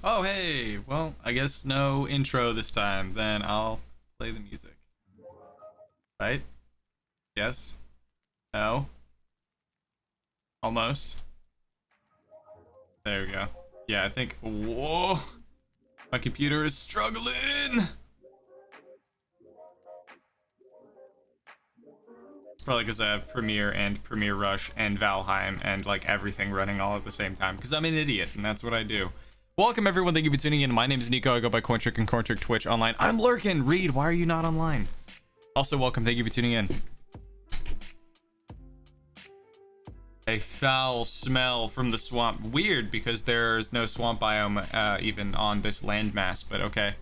Oh, hey. Well, I guess no intro this time. Then I'll play the music. Right? Yes? No? Almost. There we go. Yeah, I think. Whoa! My computer is struggling! Probably because I have Premiere and Premiere Rush and Valheim and like everything running all at the same time. Because I'm an idiot and that's what I do. Welcome everyone, thank you for tuning in. My name is Nico, I go by Cointrick and cointricktwitch online. I'm lurking. Reed, why are you not online? Also welcome, thank you for tuning in. A foul smell from the swamp. Weird because there's no swamp biome even on this landmass, but okay.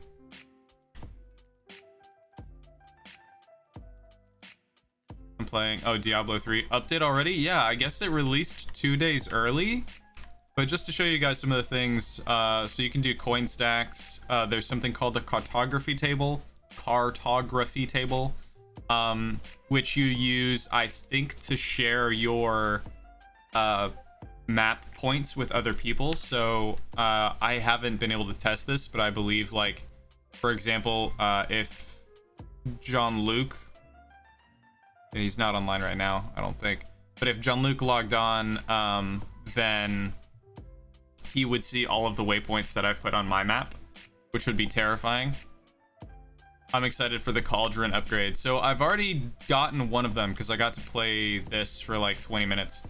I'm playing, oh, Diablo 3 update already? Yeah, I guess it released 2 days early. But just to show you guys some of the things, so you can do coin stacks. There's something called the cartography table, which you use, I think, to share your map points with other people. So I haven't been able to test this, but I believe, like, for example, if Jean-Luc, he's not online right now, I don't think, but if Jean-Luc logged on, then he would see all of the waypoints that I've put on my map, which would be terrifying. I'm excited for the Cauldron upgrade. So I've already gotten one of them because I got to play this for like 20 minutes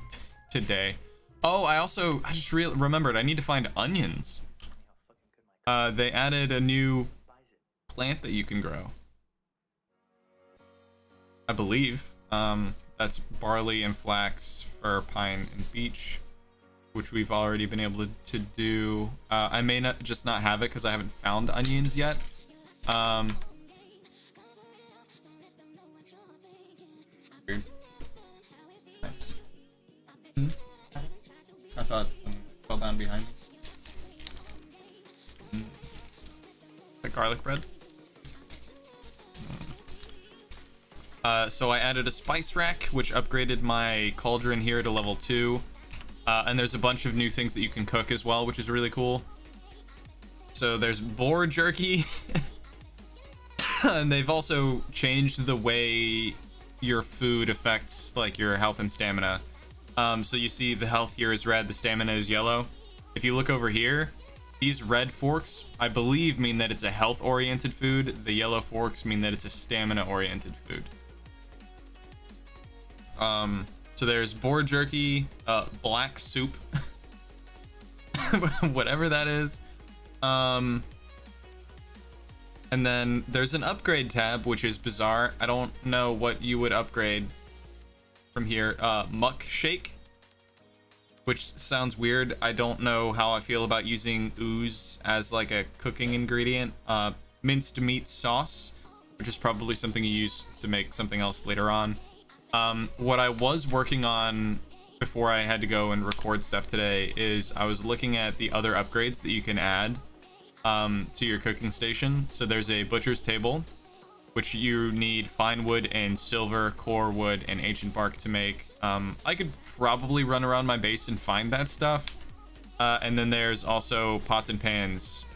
today. Oh, I just remembered I need to find onions. They added a new plant that you can grow, I believe. That's barley and flax, fir, pine, and beech, which we've already been able to do. I may not have it because I haven't found onions yet. Weird. Nice. I thought something fell down behind me. The garlic bread. So I added a spice rack, which upgraded my cauldron here to level 2. And there's a bunch of new things that you can cook as well, which is really cool. So there's boar jerky. And they've also changed the way your food affects like your health and stamina. So you see the health here is red, the stamina is yellow. If you look over here, these red forks, I believe, mean that it's a health-oriented food. The yellow forks mean that it's a stamina-oriented food. So there's boar jerky, black soup, whatever that is. And then there's an upgrade tab, which is bizarre. I don't know what you would upgrade from here. Muck shake, which sounds weird. I don't know how I feel about using ooze as like a cooking ingredient. Minced meat sauce, which is probably something you use to make something else later on. What I was working on before I had to go and record stuff today is I was looking at the other upgrades that you can add to your cooking station. So there's a butcher's table, which you need fine wood and silver, core wood, and ancient bark to make. I could probably run around my base and find that stuff. And then there's also pots and pans.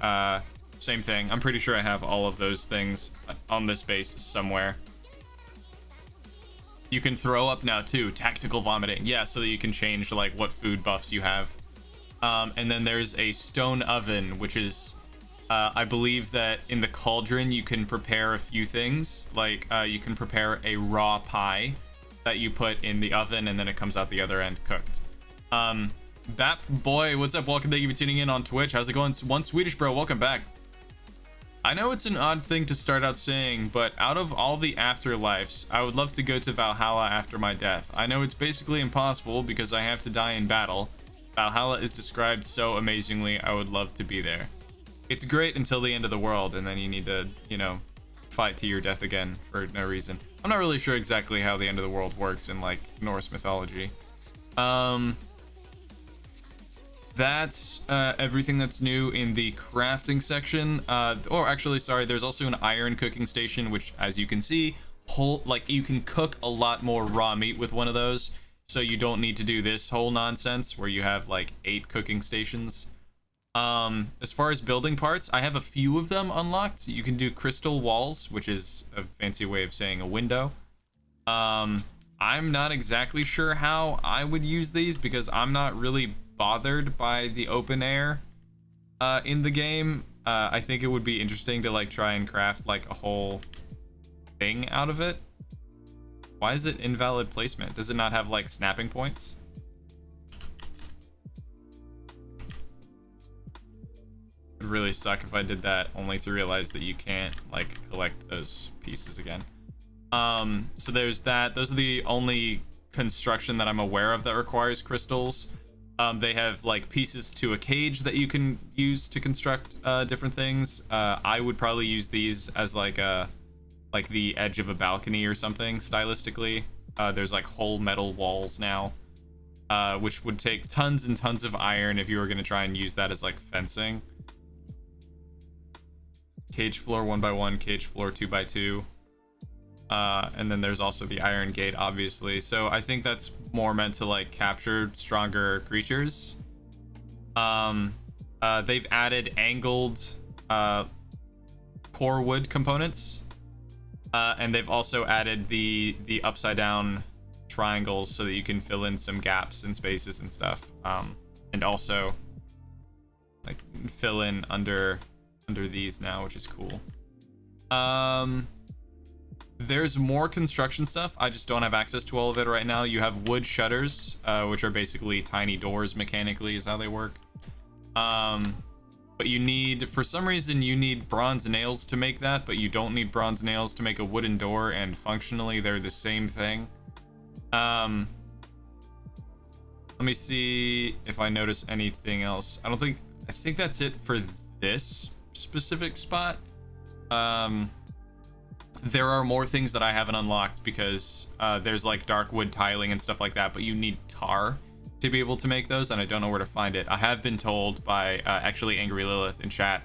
Same thing. I'm pretty sure I have all of those things on this base somewhere. You can throw up now too, tactical vomiting. Yeah, so that you can change like what food buffs you have. And then there's a stone oven, which is, I believe that in the cauldron you can prepare a few things. Like you can prepare a raw pie that you put in the oven and then it comes out the other end cooked. Bap boy, what's up? Welcome, thank you for tuning in on Twitch. How's it going? One Swedish bro, welcome back. I know it's an odd thing to start out saying, but out of all the afterlives, I would love to go to Valhalla after my death. I know it's basically impossible because I have to die in battle. Valhalla is described so amazingly, I would love to be there. It's great until the end of the world, and then you need to, you know, fight to your death again for no reason. I'm not really sure exactly how the end of the world works in, like, Norse mythology. That's everything that's new in the crafting section. Or actually, sorry, there's also an iron cooking station, which, as you can see, you can cook a lot more raw meat with one of those. So you don't need to do this whole nonsense where you have like 8 cooking stations. As far as building parts, I have a few of them unlocked. You can do crystal walls, which is a fancy way of saying a window. I'm not exactly sure how I would use these because I'm not really bothered by the open air in the game. I think it would be interesting to like try and craft like a whole thing out of it. Why is it invalid placement? Does it not have like snapping points? It would really suck if I did that only to realize that you can't like collect those pieces again. So there's that. Those are the only construction that I'm aware of that requires crystals. They have like pieces to a cage that you can use to construct different things. I would probably use these as like the edge of a balcony or something stylistically. There's like whole metal walls now, which would take tons and tons of iron if you were going to try and use that as like fencing. Cage floor 1x1, cage floor 2x2. And then there's also the iron gate, obviously. So I think that's more meant to like capture stronger creatures. They've added angled core wood components, and they've also added the upside down triangles so that you can fill in some gaps and spaces and stuff. And also like fill in under these now, which is cool. There's more construction stuff. I just don't have access to all of it right now. You have wood shutters, which are basically tiny doors mechanically is how they work. But you need, for some reason, you need bronze nails to make that, but you don't need bronze nails to make a wooden door, and functionally they're the same thing. Let me see if I notice anything else. I think that's it for this specific spot. There are more things that I haven't unlocked because there's like dark wood tiling and stuff like that, but you need tar to be able to make those, and I don't know where to find it. I have been told by actually Angry Lilith in chat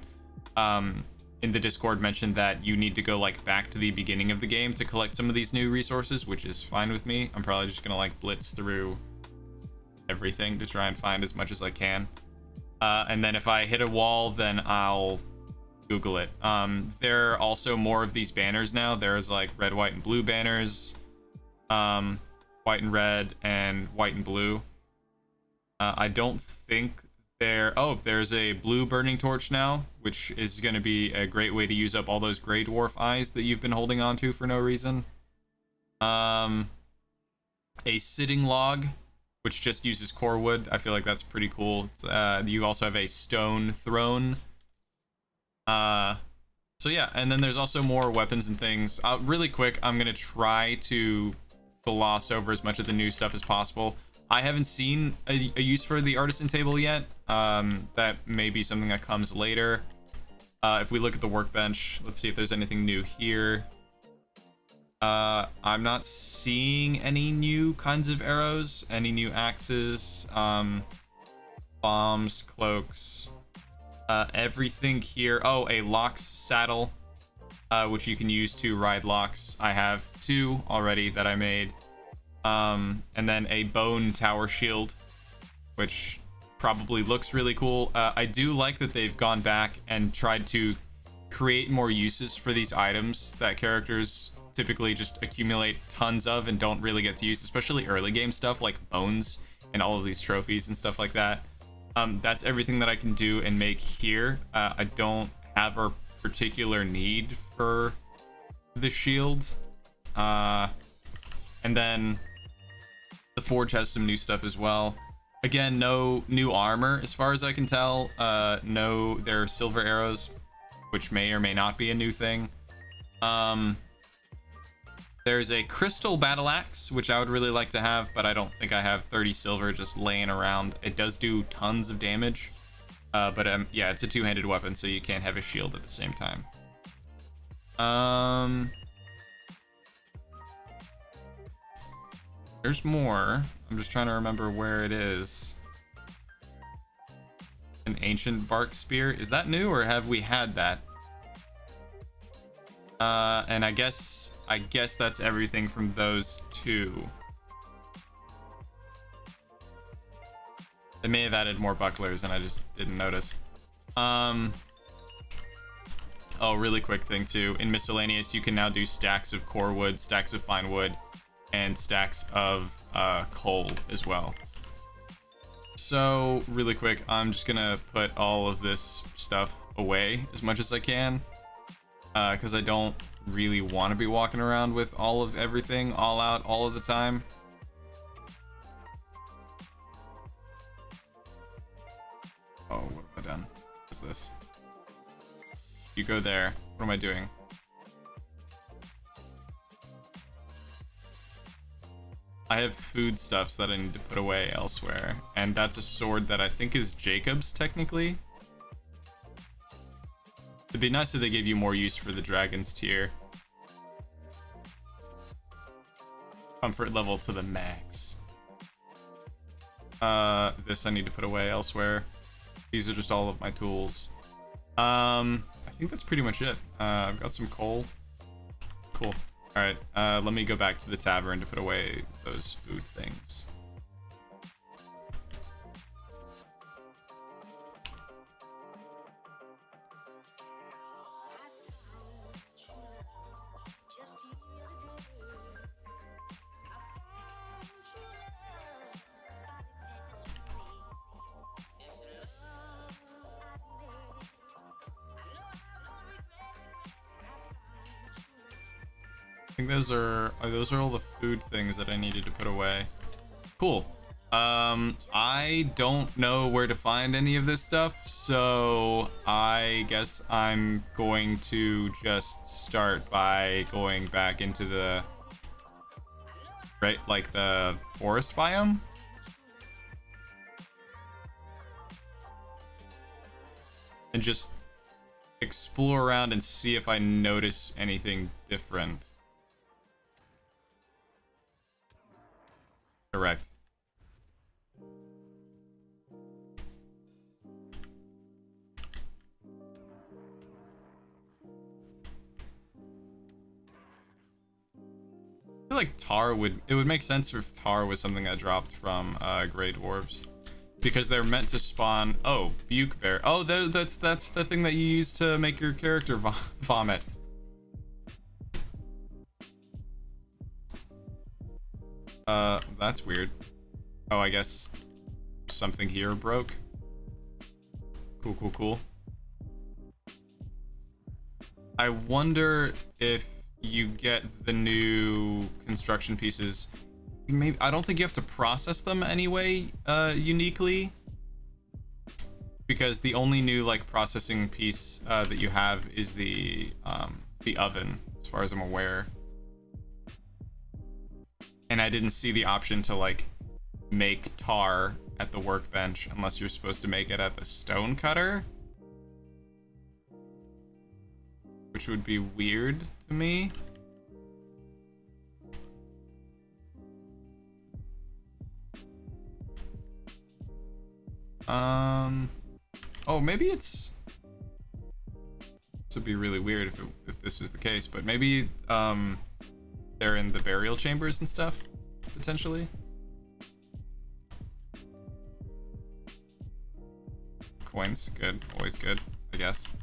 in the Discord mentioned that you need to go like back to the beginning of the game to collect some of these new resources, which is fine with me. I'm probably just gonna like blitz through everything to try and find as much as I can. And then if I hit a wall, then I'll Google it. There are also more of these banners now. There's like red, white, and blue banners, white and red, and white and blue. I don't think there's a blue burning torch now, which is going to be a great way to use up all those gray dwarf eyes that you've been holding on to for no reason. A sitting log, which just uses core wood. I feel like that's pretty cool. You also have a stone throne. So yeah, and then there's also more weapons and things. Really quick, I'm gonna try to gloss over as much of the new stuff as possible. I haven't seen a use for the artisan table yet. That may be something that comes later. If we look at the workbench, let's see if there's anything new here. I'm not seeing any new kinds of arrows, any new axes, bombs, cloaks. Everything here. Oh, a Lox saddle, which you can use to ride Lox. I have 2 already that I made. And then a bone tower shield, which probably looks really cool. I do like that they've gone back and tried to create more uses for these items that characters typically just accumulate tons of and don't really get to use, especially early game stuff like bones and all of these trophies and stuff like that. That's everything that I can do and make here. I don't have a particular need for the shield. And then the forge has some new stuff as well. Again, no new armor as far as I can tell. No, there are silver arrows, which may or may not be a new thing. There's a crystal battle axe, which I would really like to have, but I don't think I have 30 silver just laying around. It does do tons of damage, but yeah, it's a two-handed weapon, so you can't have a shield at the same time. There's more. I'm just trying to remember where it is. An ancient bark spear. Is that new, or have we had that? And I guess that's everything from those 2. They may have added more bucklers and I just didn't notice. Oh, really quick thing too. In miscellaneous, you can now do stacks of core wood, stacks of fine wood, and stacks of coal as well. So really quick, I'm just gonna put all of this stuff away as much as I can, because I don't really want to be walking around with all of everything all out all of the time. Oh, what have I done? What is this? You go there. What am I doing? I have foodstuffs that I need to put away elsewhere, and that's a sword that I think is Jacob's technically. It'd be nice if they gave you more use for the dragon's tier. Comfort level to the max. This I need to put away elsewhere. These are just all of my tools. I think that's pretty much it. I've got some coal. Cool. Alright, let me go back to the tavern to put away those food things. I think those are all the food things that I needed to put away. Cool. I don't know where to find any of this stuff, so I guess I'm going to just start by going back into the like the forest biome. And just explore around and see if I notice anything different. Correct. I feel like tar would make sense if tar was something that dropped from gray dwarves, because they're meant to spawn. Oh, buke bear. Oh, that's the thing that you use to make your character vomit. That's weird. Oh, I guess something here broke. Cool. I wonder if you get the new construction pieces. Maybe I don't think you have to process them anyway, uniquely. Because the only new like processing piece that you have is the oven, as far as I'm aware. And I didn't see the option to like make tar at the workbench unless you're supposed to make it at the stone cutter, which would be weird to me. Oh, maybe it's, this would be really weird if this is the case, but maybe they're in the burial chambers and stuff, potentially. Coins, good, always good, I guess.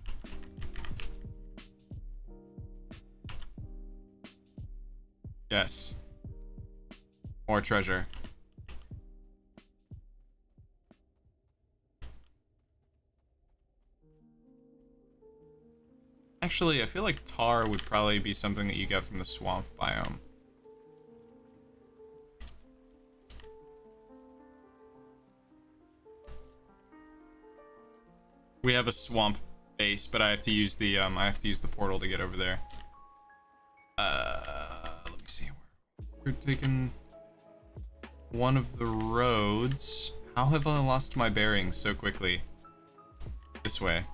Yes. More treasure. Actually, I feel like tar would probably be something that you get from the swamp biome. We have a swamp base, but I have to use the portal to get over there. Let me see. We're taking one of the roads. How have I lost my bearings so quickly? This way.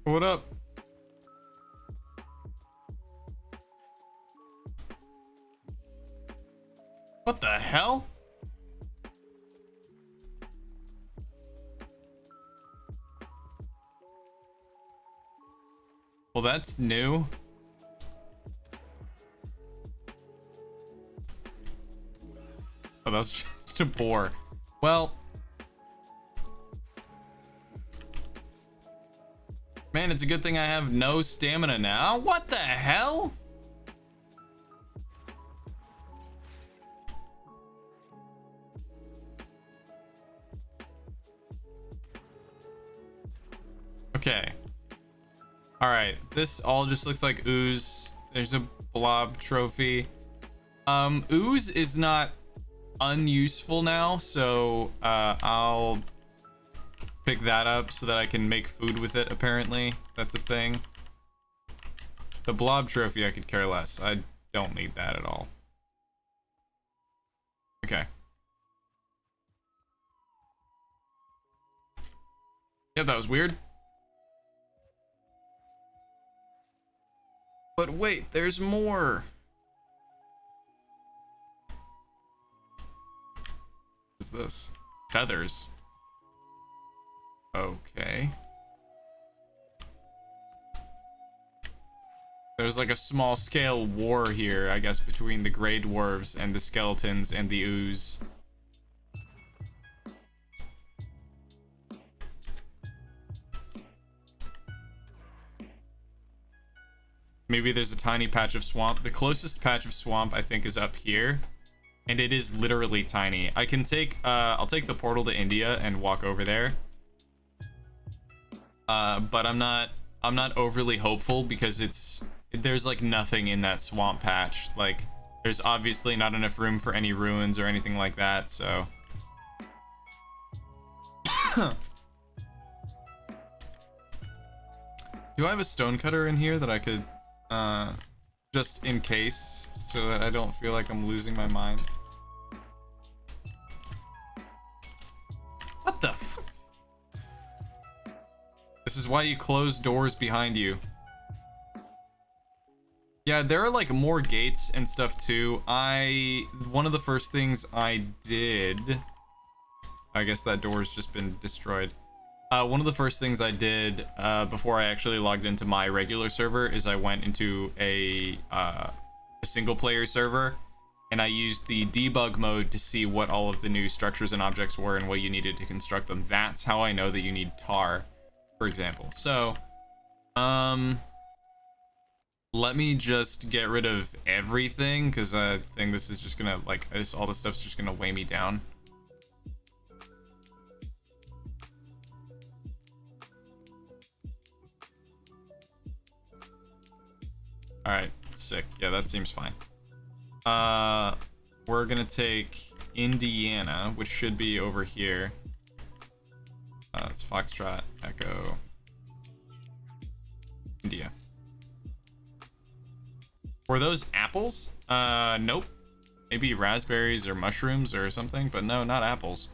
What up? What the hell? Well, that's new. Oh, that's just a boar. Well, man, it's a good thing I have no stamina now. What the hell? Okay. All right. This all just looks like ooze. There's a blob trophy. Ooze is not unuseful now, so I'll pick that up so that I can make food with it. Apparently, that's a thing. The blob trophy I could care less. I don't need that at all. Okay. Yeah, that was weird. But wait, there's more. What is this? Feathers. Okay. There's like a small scale war here, I guess, between the Grey Dwarves and the skeletons and the ooze. Maybe there's a tiny patch of swamp. The closest patch of swamp, I think, is up here. And it is literally tiny. I can take, I'll take the portal to India and walk over there. But I'm not overly hopeful because there's like nothing in that swamp patch. Like, there's obviously not enough room for any ruins or anything like that, so. Do I have a stonecutter in here that I could, just in case, so that I don't feel like I'm losing my mind? What the f- This is why you close doors behind you. Yeah, there are like more gates and stuff too. One of the first things I did, I guess that door's just been destroyed. One of the first things I did before I actually logged into my regular server is I went into a single player server and I used the debug mode to see what all of the new structures and objects were and what you needed to construct them. That's how I know that you need tar, for example. So, let me just get rid of everything because I think this is just gonna, like, all this stuff's just gonna weigh me down. All right, sick. Yeah, that seems fine. We're gonna take Indiana, which should be over here. It's Foxtrot, Echo, India. Were those apples? Nope. Maybe raspberries or mushrooms or something, but no, not apples.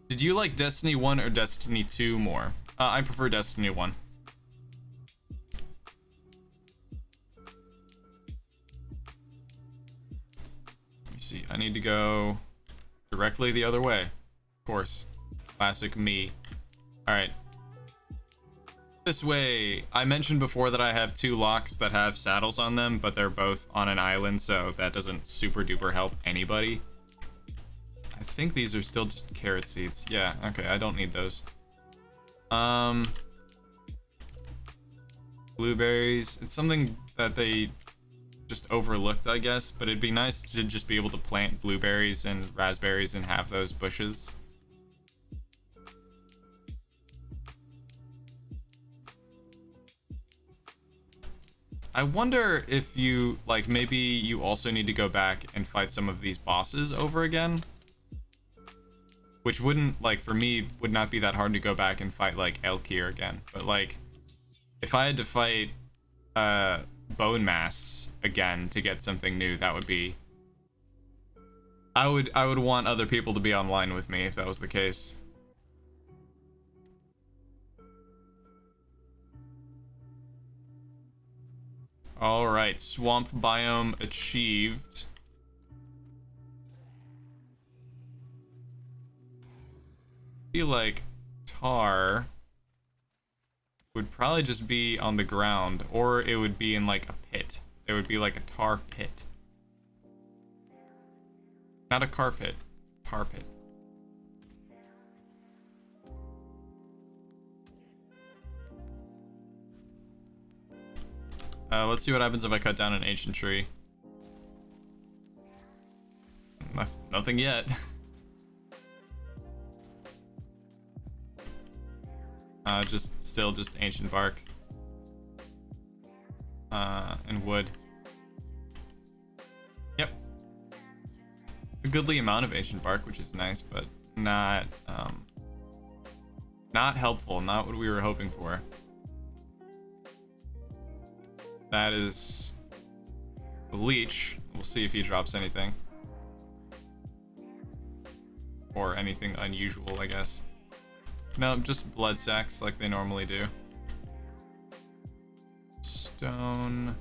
Did you like Destiny 1 or Destiny 2 more? I prefer Destiny 1. See, I need to go directly the other way. Of course. Classic me. Alright. This way. I mentioned before that I have 2 locks that have saddles on them, but they're both on an island, so that doesn't super duper help anybody. I think these are still just carrot seeds. Yeah, okay, I don't need those. Blueberries. It's something that they just overlooked, I guess, but it'd be nice to just be able to plant blueberries and raspberries and have those bushes. I wonder if you, like, maybe you also need to go back and fight some of these bosses over again. Which wouldn't, like, for me, would not be that hard to go back and fight, like, Elkir again. But, like, if I had to fight, Bone Mass again to get something new, that would be... I would want other people to be online with me if that was the case. All right, swamp biome achieved. I feel like tar would probably just be on the ground, or it would be in like a pit. It would be like a tar pit. Not a carpet, tar pit. Let's see what happens if I cut down an ancient tree. Nothing yet. Still just ancient bark. And wood. Yep. A goodly amount of ancient bark, which is nice, but not helpful, not what we were hoping for. That is the leech. We'll see if he drops anything. Or anything unusual, I guess. No, just blood sacks like they normally do. Stone.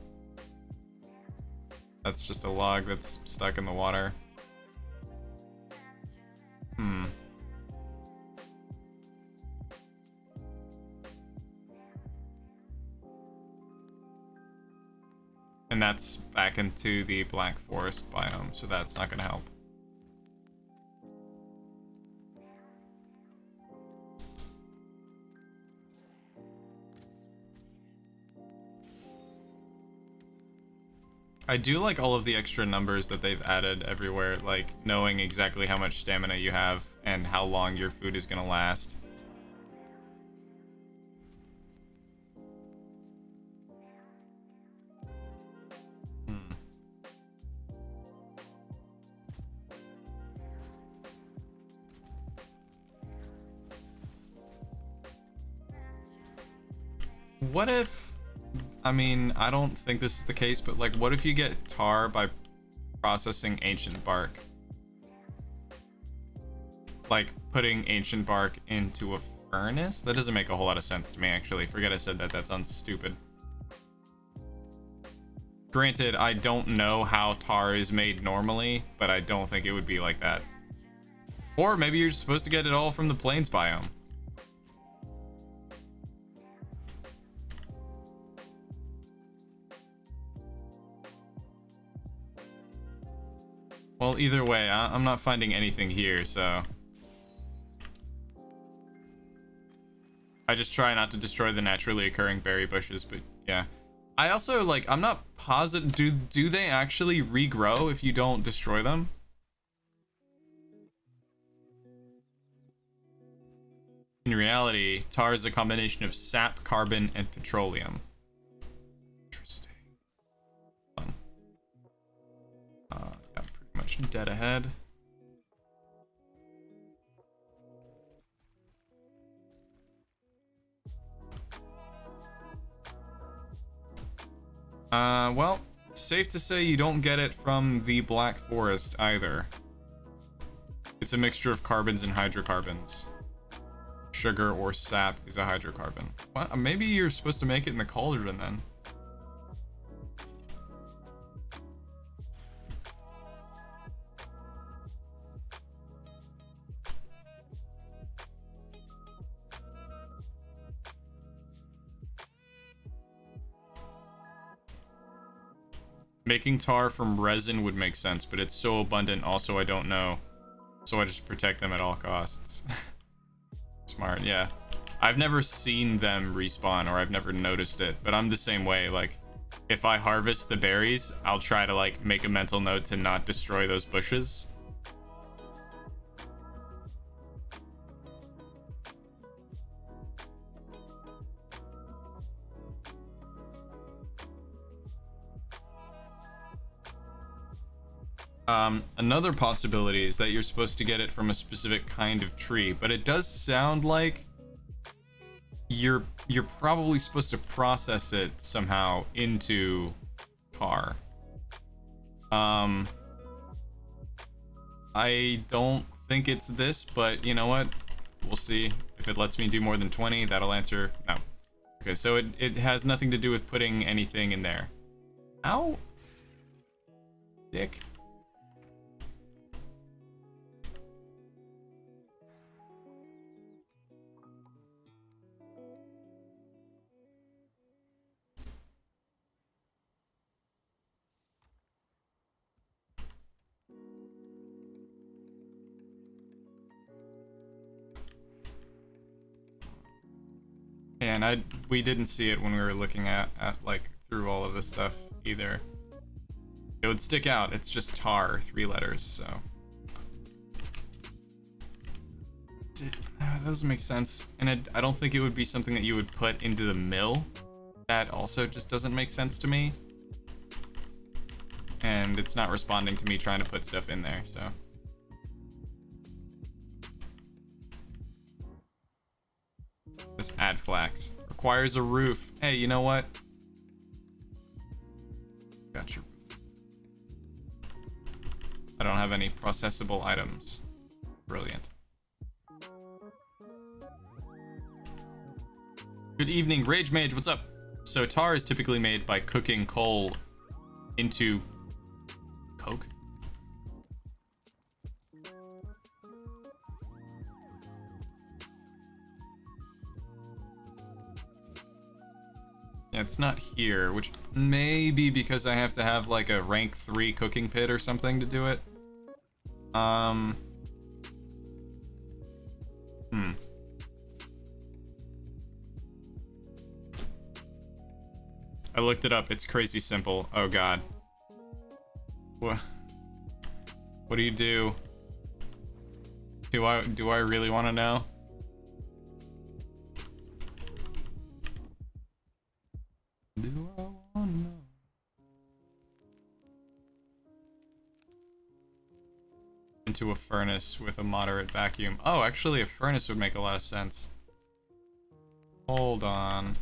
That's just a log that's stuck in the water. And that's back into the Black Forest biome, so that's not gonna help. I do like all of the extra numbers that they've added everywhere, like knowing exactly how much stamina you have and how long your food is gonna last. What if, I mean, I don't think this is the case, but like, what if you get tar by processing ancient bark? Like, putting ancient bark into a furnace? That doesn't make a whole lot of sense to me, actually. Forget I said that, that sounds stupid. Granted, I don't know how tar is made normally, but I don't think it would be like that. Or maybe you're supposed to get it all from the plains biome. Well, either way, I'm not finding anything here, so... I just try not to destroy the naturally occurring berry bushes, but yeah. I also, like, I'm not positive... Do they actually regrow if you don't destroy them? In reality, tar is a combination of sap, carbon, and petroleum. Interesting. Fun. Yeah, pretty much dead ahead. Well, safe to say you don't get it from the Black Forest either. It's a mixture of carbons and hydrocarbons. Sugar or sap is a hydrocarbon. Well, maybe you're supposed to make it in the cauldron then. Making tar from resin would make sense, but it's so abundant also I don't know. So I just protect them at all costs. Smart, yeah. I've never seen them respawn, or I've never noticed it, but I'm the same way. Like, if I harvest the berries, I'll try to, like, make a mental note to not destroy those bushes. Another possibility is that you're supposed to get it from a specific kind of tree, but it does sound like you're probably supposed to process it somehow into tar. I don't think it's this, but you know what? We'll see. If it lets me do more than 20, that'll answer. No. Okay, so it has nothing to do with putting anything in there. Ow. Dick. And we didn't see it when we were looking at like through all of this stuff either. It would stick out. It's just tar, 3 letters, so. That doesn't make sense. And I don't think it would be something that you would put into the mill. That also just doesn't make sense to me. And it's not responding to me trying to put stuff in there, so. This add flax. Requires a roof. Hey, you know what? Got your roof. I don't have any processable items. Brilliant. Good evening, Rage Mage, what's up? So tar is typically made by cooking coal into coke? Yeah, it's not here, which may be because I have to have like a rank 3 cooking pit or something to do it. I looked it up. It's crazy simple. Oh god. What do you do? Do I really want to know? Do I want to know? Into a furnace with a moderate vacuum. Oh, actually a furnace would make a lot of sense. Hold on.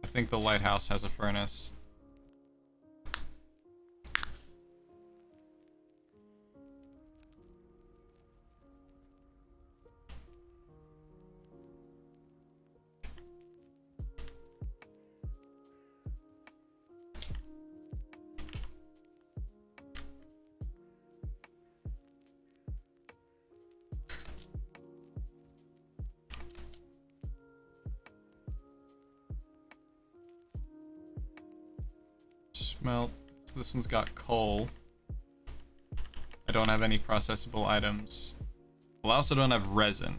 I think the lighthouse has a furnace. Smelt. So this one's got coal. I don't have any processable items. Well, I also don't have resin.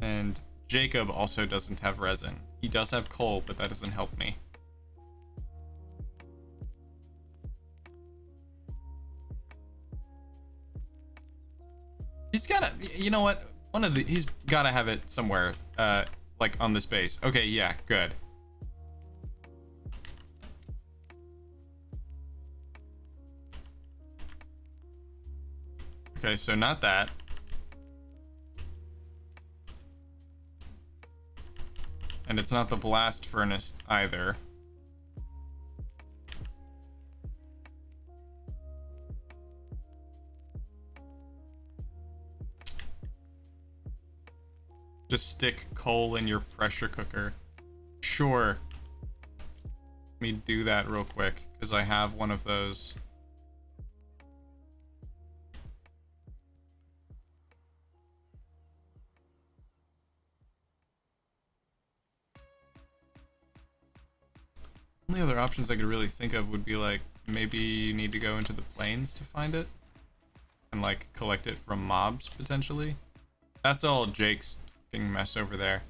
And Jacob also doesn't have resin. He does have coal, but that doesn't help me. He's gotta, you know what? He's gotta have it somewhere, like on this base. Okay, yeah, good. Okay, so not that. And it's not the blast furnace either. Just stick coal in your pressure cooker. Sure. Let me do that real quick, because I have one of those. The only other options I could really think of would be like, maybe you need to go into the plains to find it. And like, collect it from mobs, potentially. That's all Jake's fucking mess over there.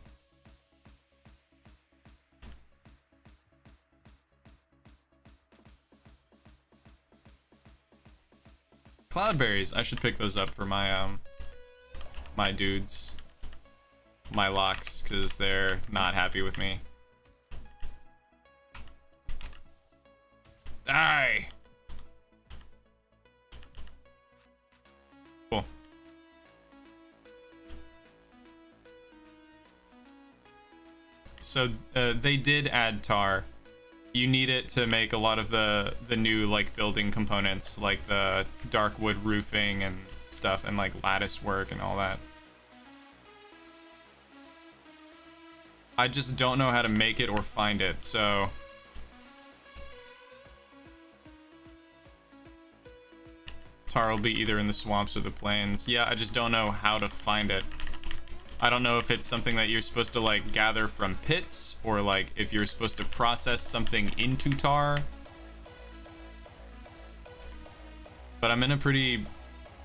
Cloudberries, I should pick those up for my, my dudes. My locks, because they're not happy with me. Die! Cool. So, they did add tar. You need it to make a lot of the new, like, building components, like the dark wood roofing and stuff, and, like, lattice work and all that. I just don't know how to make it or find it, so... Tar will be either in the swamps or the plains. Yeah, I just don't know how to find it. I don't know if it's something that you're supposed to, like, gather from pits, or, like, if you're supposed to process something into tar. But I'm in a pretty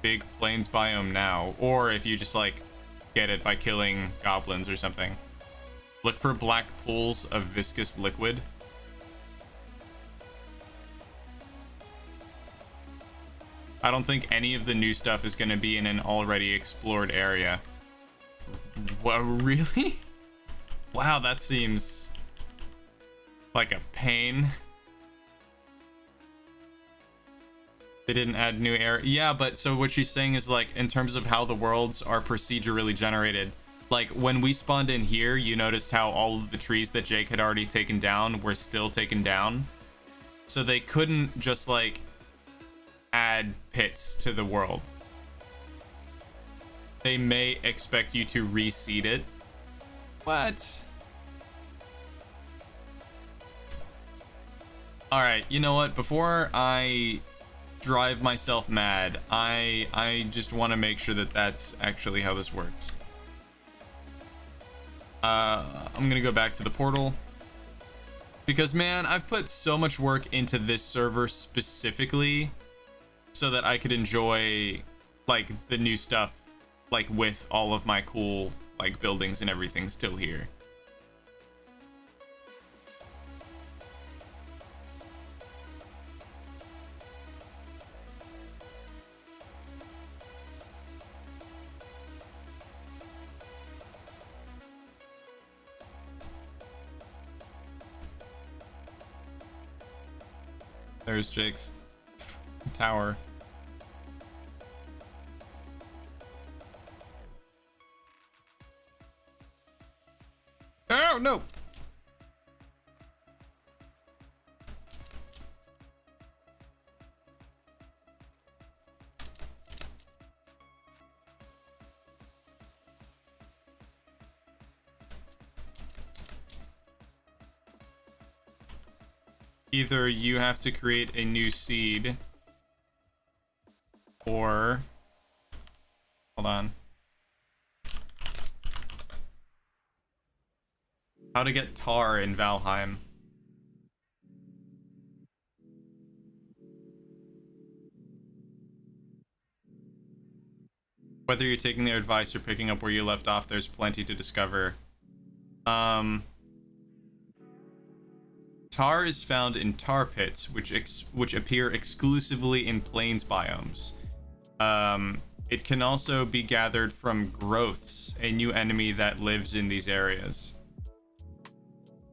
big plains biome now. Or if you just, like, get it by killing goblins or something. Look for black pools of viscous liquid. I don't think any of the new stuff is going to be in an already explored area. What, really? Wow, that seems like a pain. They didn't add new area. Yeah, but so what she's saying is, like, in terms of how the worlds are procedurally generated, like, when we spawned in here, you noticed how all of the trees that Jake had already taken down were still taken down. So they couldn't just, like, add pits to the world. They may expect you to reseed it. What? Alright, you know what? Before I drive myself mad, I just want to make sure that that's actually how this works. I'm gonna go back to the portal. Because, man, I've put so much work into this server specifically so that I could enjoy, like, the new stuff, like, with all of my cool, like, buildings and everything still here. There's Jake's tower. Oh, no! Either you have to create a new seed, or... Hold on. How to get tar in Valheim. Whether you're taking their advice or picking up where you left off, there's plenty to discover. Tar is found in tar pits, which appear exclusively in plains biomes. It can also be gathered from growths, a new enemy that lives in these areas.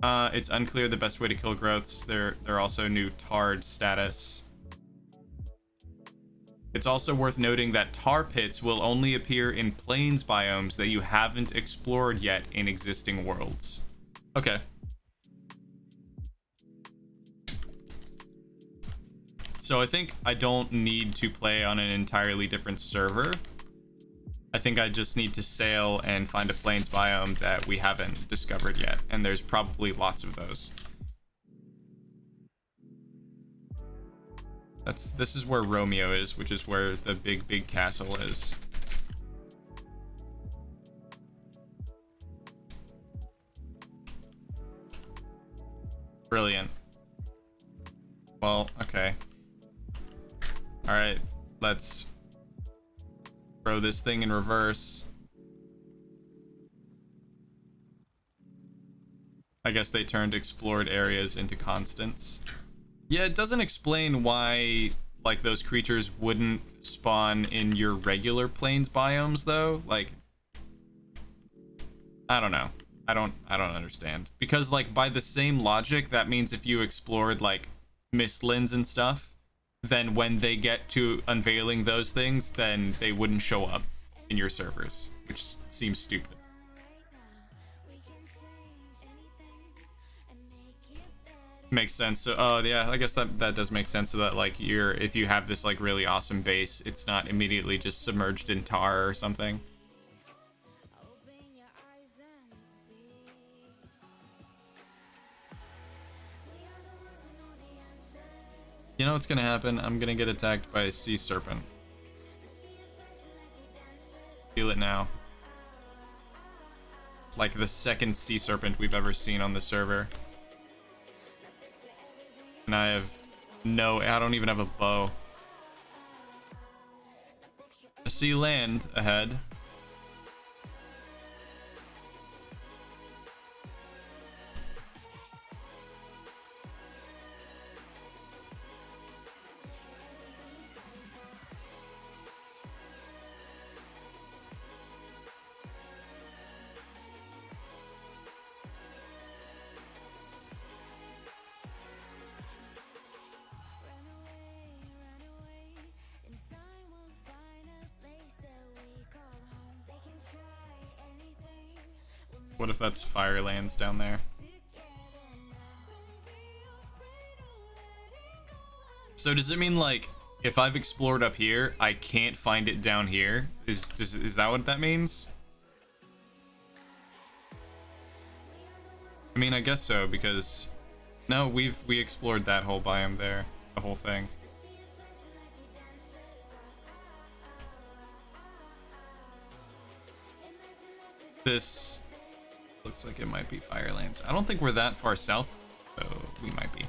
It's unclear the best way to kill growths. They're also new tarred status. It's also worth noting that tar pits will only appear in plains biomes that you haven't explored yet in existing worlds. Okay. So I think I don't need to play on an entirely different server. I think I just need to sail and find a plains biome that we haven't discovered yet, and there's probably lots of those. This is where Romeo is, which is where the big castle is. Brilliant. Well, okay. All right, let's throw this thing in reverse. I guess they turned explored areas into constants. Yeah, it doesn't explain why, like, those creatures wouldn't spawn in your regular plains biomes, though. Like, I don't know. I don't understand. Because, like, by the same logic, that means if you explored, like, Mistlands and stuff, then when they get to unveiling those things, then they wouldn't show up in your servers, which seems stupid. Makes sense. So, oh yeah, I guess that does make sense. So that, like, if you have this, like, really awesome base, it's not immediately just submerged in tar or something. You know what's gonna happen? I'm gonna get attacked by a sea serpent. Feel it now. Like the second sea serpent we've ever seen on the server. And I don't even have a bow. I see land ahead. What if that's Firelands down there? So does it mean like if I've explored up here, I can't find it down here? Is that what that means? I mean, I guess so, because no, we explored that whole biome there, the whole thing. This looks like it might be Firelands. I don't think we're that far south, so we might be.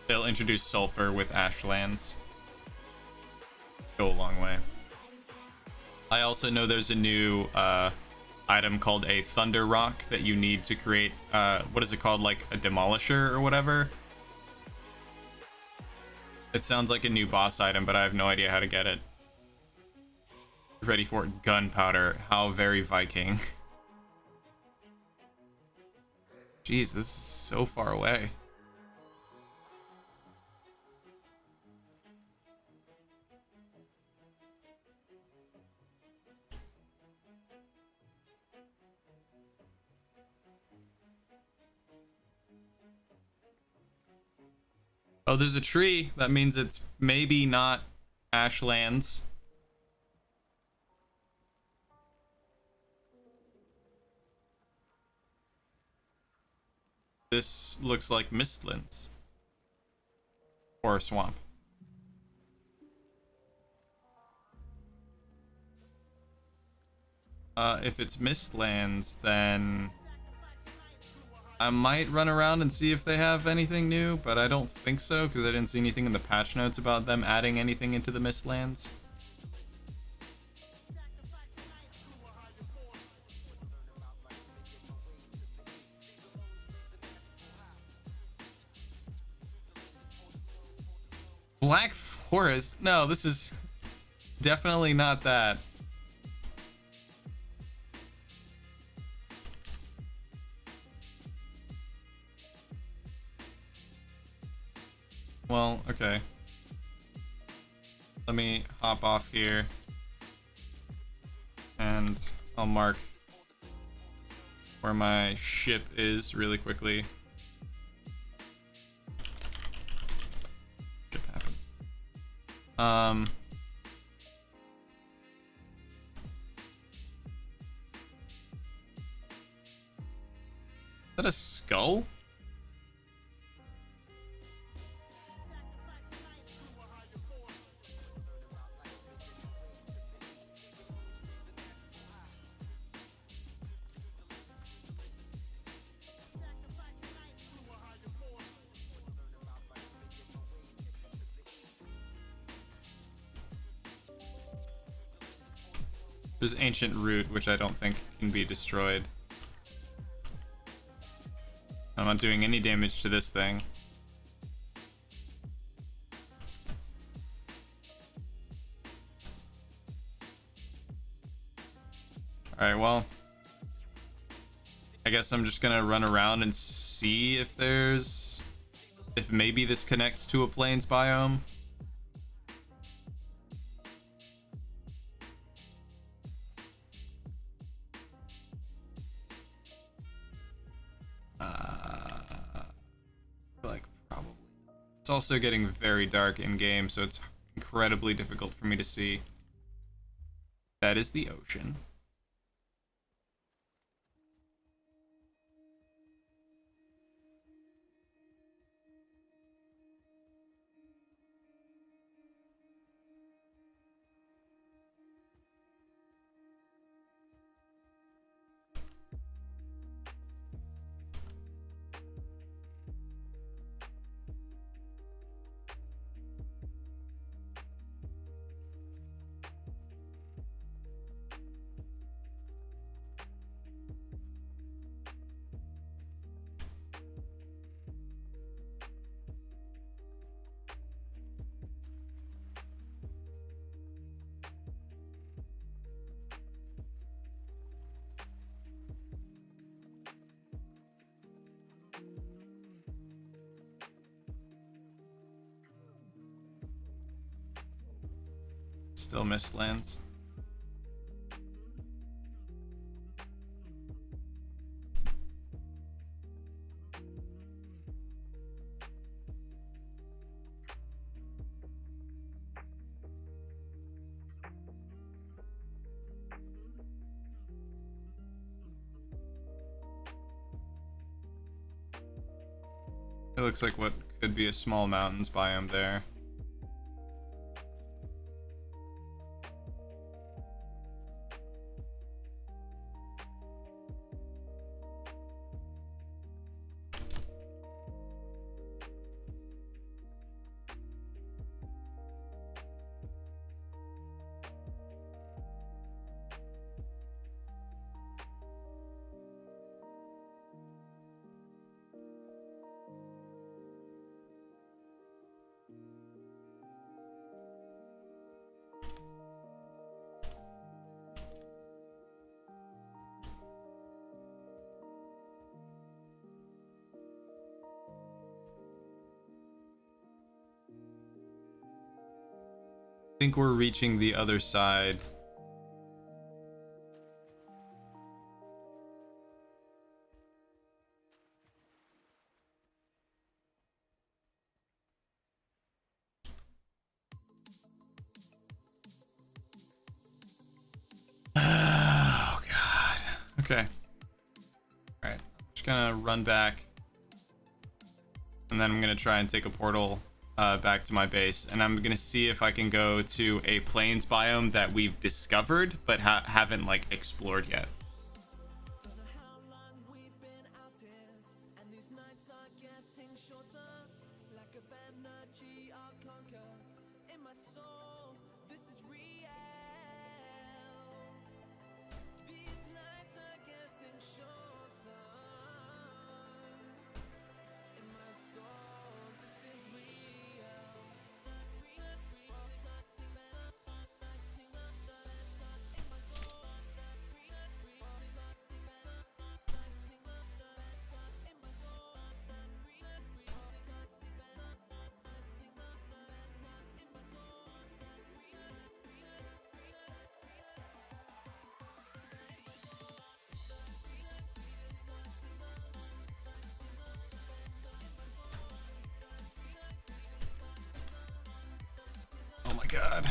They'll introduce sulfur with ashlands. Go a long way. I also know there's a new item called a thunder rock that you need to create, what is it called, like a demolisher or whatever? It sounds like a new boss item, but I have no idea how to get it. Ready for it. Gunpowder. How very Viking. Jeez, this is so far away. Oh, there's a tree. That means it's maybe not ashlands. This looks like mistlands. Or a swamp. If it's mistlands, then I might run around and see if they have anything new, but I don't think so, because I didn't see anything in the patch notes about them adding anything into the Mistlands. Black Forest? No, this is definitely not that. Well, okay. Let me hop off here. And I'll mark where my ship is really quickly. Ship happens. Is that a skull? There's ancient root, which I don't think can be destroyed. I'm not doing any damage to this thing. Alright, well, I guess I'm just gonna run around and see if if maybe this connects to a plains biome. It's also getting very dark in game, so it's incredibly difficult for me to see if That is the ocean. Still missed lands. It looks like what could be a small mountains biome there. I think we're reaching the other side. Oh god. Okay. Alright. Just gonna run back. And then I'm gonna try and take a portal back to my base, and I'm gonna see if I can go to a plains biome that we've discovered but haven't like explored yet. Oh my god.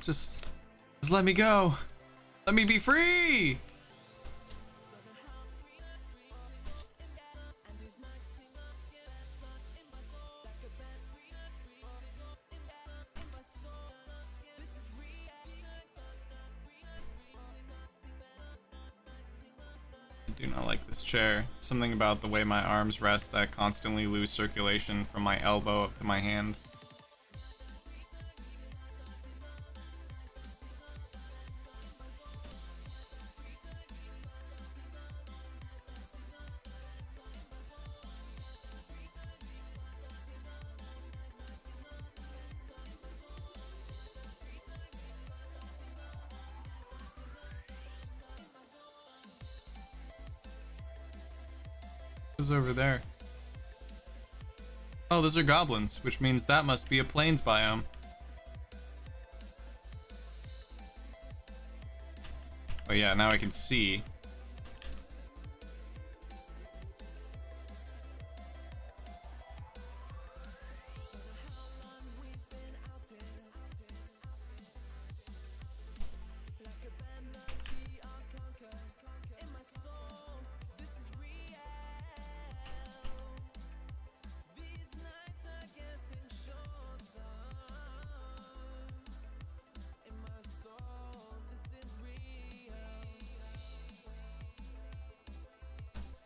Just let me go. Let me be free. do not like this chair. Something about the way my arms rest, I constantly lose circulation from my elbow up to my hand. Who's over there? Oh, those are goblins, which means that must be a plains biome. Oh yeah, now I can see.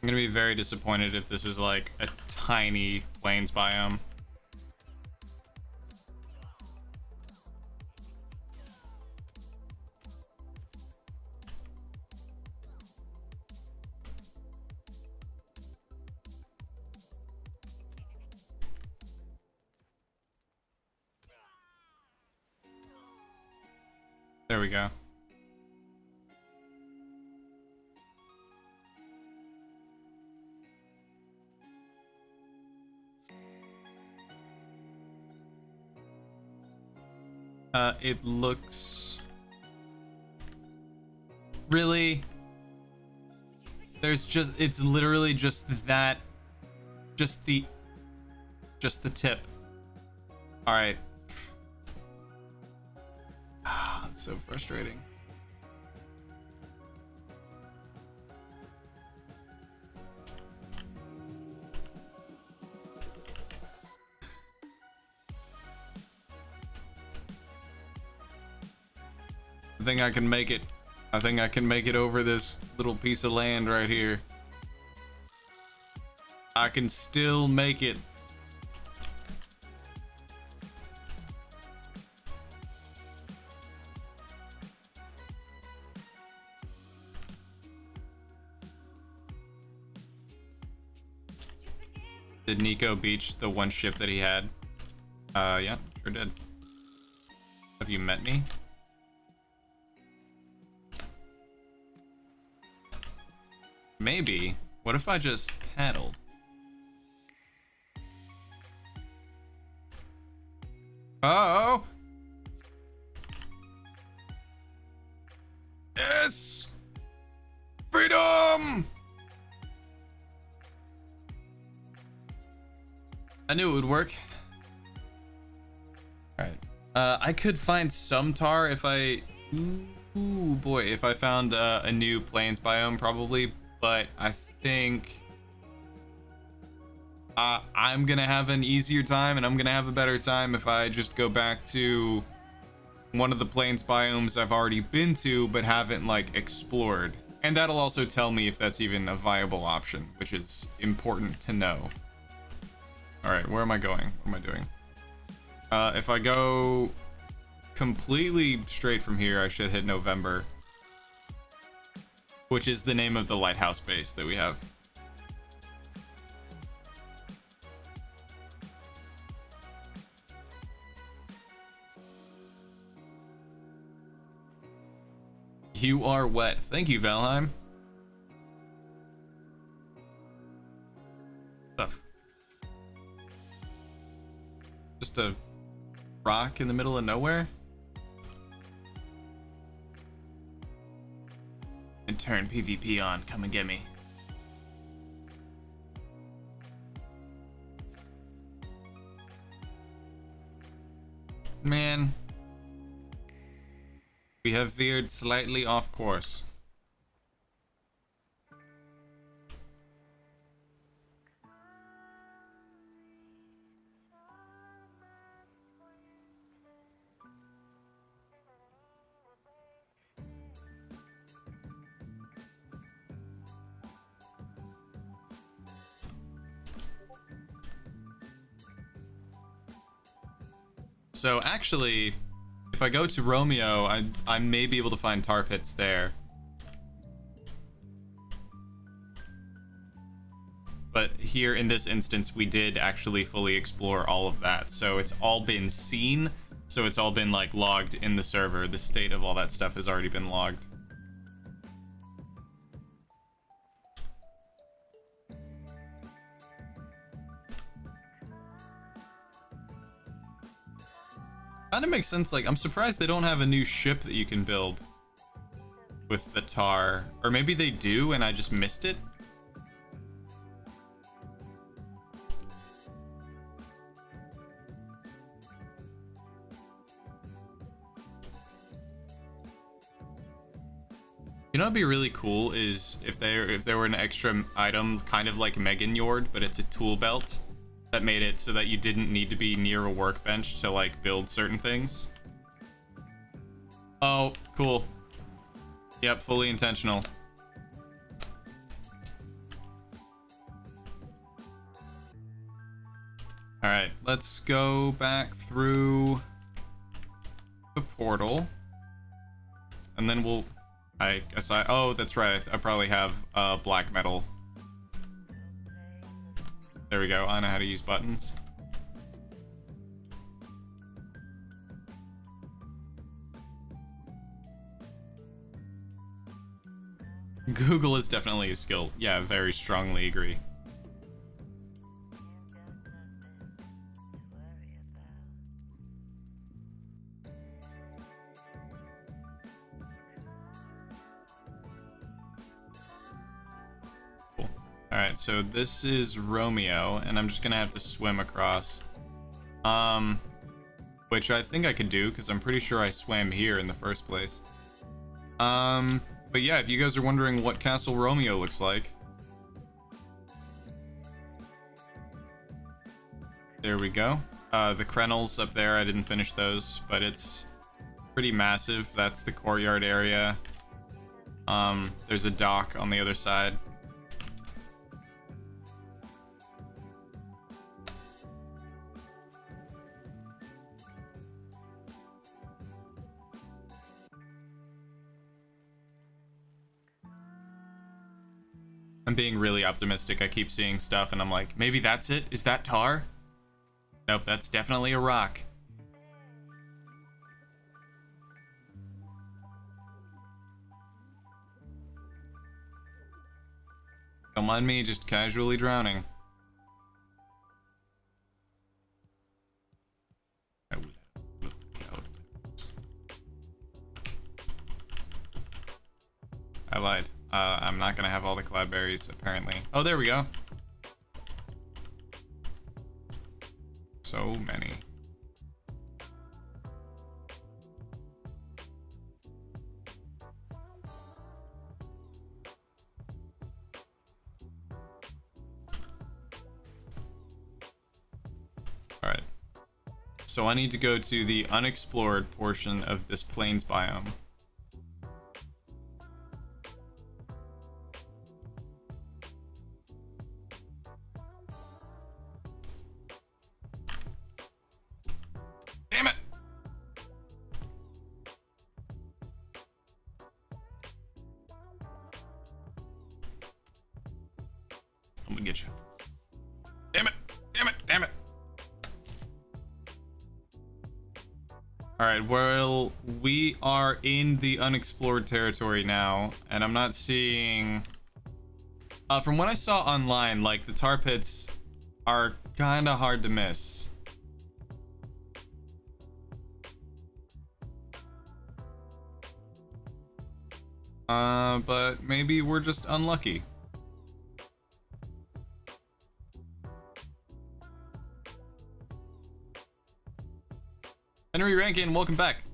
I'm gonna be very disappointed if this is like a tiny plains biome. There we go. It looks... Really? There's just... It's literally just that... Just the tip. Alright. That's so frustrating. I think I can make it. I think I can make it over this little piece of land right here. I can still make it. Did Nico beach the one ship that he had? Yeah, sure did. Have you met me? Maybe. What if I just paddled? Oh! Yes! Freedom! I knew it would work. Alright. I could find some tar if I... Ooh, boy. If I found a new plains biome, probably. But I think... I'm gonna have an easier time, and I'm gonna have a better time if I just go back to one of the plains biomes I've already been to, but haven't, like, explored. And that'll also tell me if that's even a viable option, which is important to know. Alright, where am I going? What am I doing? If I go completely straight from here, I should hit November. Which is the name of the lighthouse base that we have. You are wet. Thank you, Valheim. Stuff. Just a rock in the middle of nowhere? And turn PvP on. Come and get me. Man. We have veered slightly off course. So actually, if I go to Romeo, I may be able to find tar pits there. But here in this instance, we did actually fully explore all of that. So it's all been seen. So it's all been like logged in the server. The state of all that stuff has already been logged. Kind of makes sense. Like, I'm surprised they don't have a new ship that you can build with the tar. Or maybe they do and I just missed it. You know what'd be really cool is if there were an extra item, kind of like Megan Yord, but it's a tool belt that made it so that you didn't need to be near a workbench to like build certain things. Oh, cool. Yep, fully intentional. All right, let's go back through the portal, and then we'll. I guess oh, that's right. I probably have black metal. There we go. I know how to use buttons. Google is definitely a skill. Yeah, very strongly agree. Alright, so this is Romeo, and I'm just gonna have to swim across. Which I think I could do, because I'm pretty sure I swam here in the first place. But yeah, if you guys are wondering what Castle Romeo looks like. There we go. The crenels up there, I didn't finish those, but it's pretty massive. That's the courtyard area. There's a dock on the other side. I'm being really optimistic. I keep seeing stuff and I'm like, maybe that's it? Is that tar? Nope, that's definitely a rock. Don't mind me just casually drowning. I lied. I'm not gonna have all the cloudberries, apparently. Oh, there we go. So many. Alright. So I need to go to the unexplored portion of this plains biome. I'm gonna get you. Damn it! Damn it! Damn it! Alright, well, we are in the unexplored territory now, and I'm not seeing... from what I saw online, like, the tar pits are kinda hard to miss. But maybe we're just unlucky. Henry Rankin, welcome back.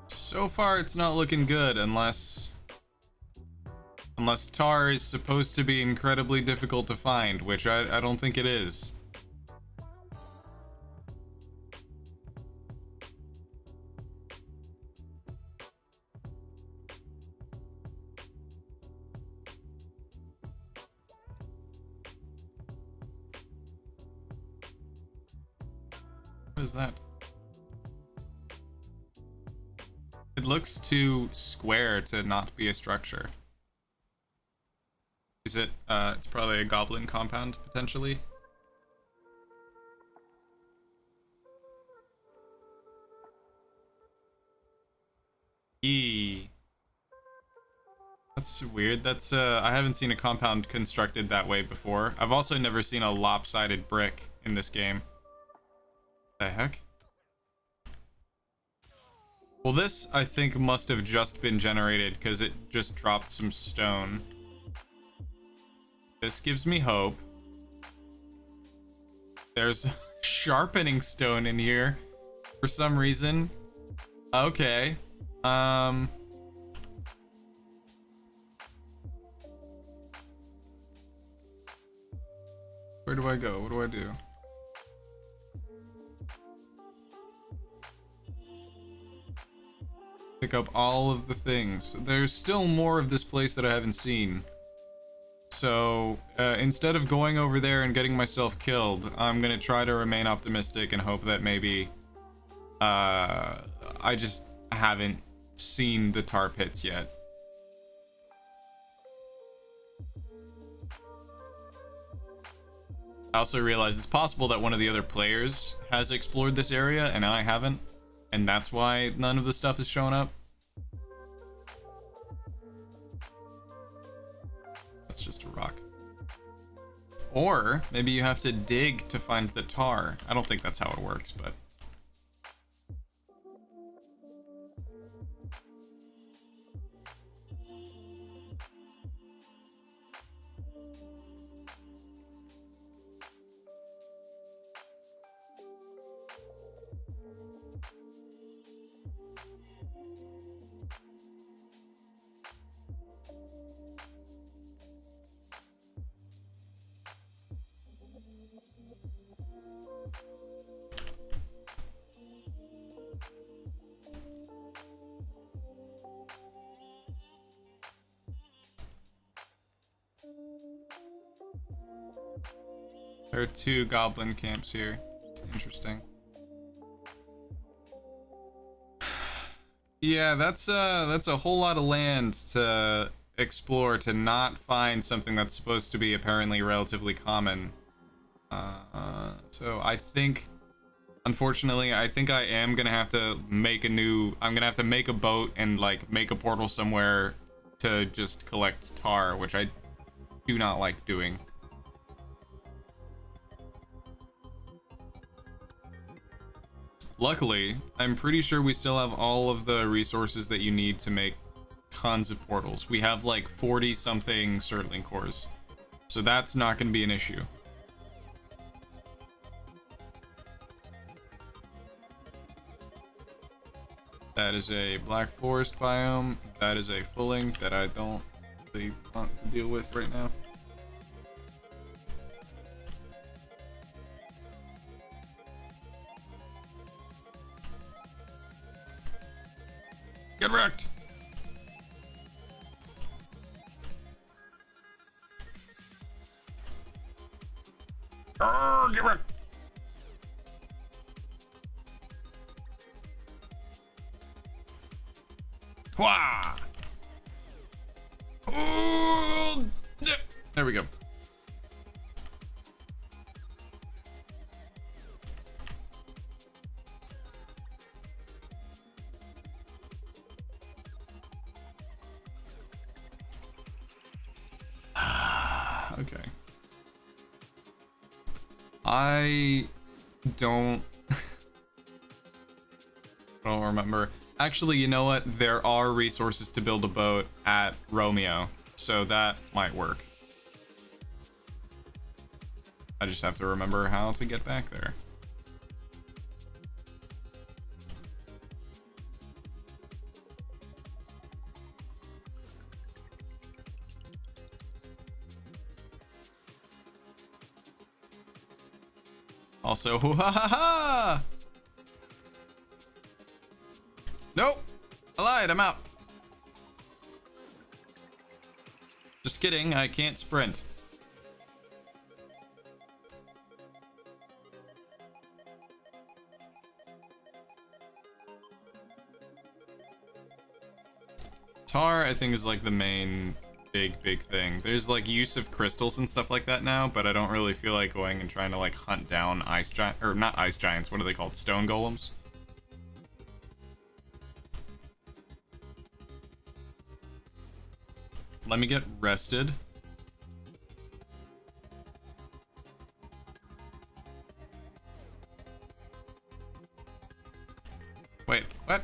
So far, it's not looking good unless Unless tar is supposed to be incredibly difficult to find, which I don't think it is. What is that? It looks too square to not be a structure. Is it? It's probably a goblin compound, potentially. E. That's weird. That's, I haven't seen a compound constructed that way before. I've also never seen a lopsided brick in this game. The heck? Well, this, I think, must have just been generated because it just dropped some stone. This gives me hope. There's sharpening stone in here for some reason. Okay. Where do I go? What do I do? Pick up all of the things. There's still more of this place that I haven't seen. So, instead of going over there and getting myself killed, I'm gonna try to remain optimistic and hope that maybe, I just haven't seen the tar pits yet. I also realized it's possible that one of the other players has explored this area and I haven't, and that's why none of the stuff is showing up. That's just a rock. Or maybe you have to dig to find the tar. I don't think that's how it works, but... There are 2 goblin camps here. It's interesting. Yeah, that's a whole lot of land to explore to not find something that's supposed to be apparently relatively common. So I think, unfortunately, I think I am gonna have to make I'm gonna have to make a boat and like make a portal somewhere to just collect tar, which I do not like doing. Luckily, I'm pretty sure we still have all of the resources that you need to make tons of portals. We have like 40 something Surtling cores, so that's not going to be an issue. That is a Black Forest biome. That is a fulling that I don't really want to deal with right now. Get wrecked! Get wrecked! Wah! Ooh, yeah. There we go. Okay. I don't remember. Actually, you know what? There are resources to build a boat at Romeo, so that might work. I just have to remember how to get back there. Also, ha ha ha! Nope! I lied, I'm out. Just kidding, I can't sprint. Tar, I think, is like the main big thing. There's like use of crystals and stuff like that now, but I don't really feel like going and trying to like hunt down ice giant, or not ice giants, what are they called? Stone golems? Let me get rested. Wait, what?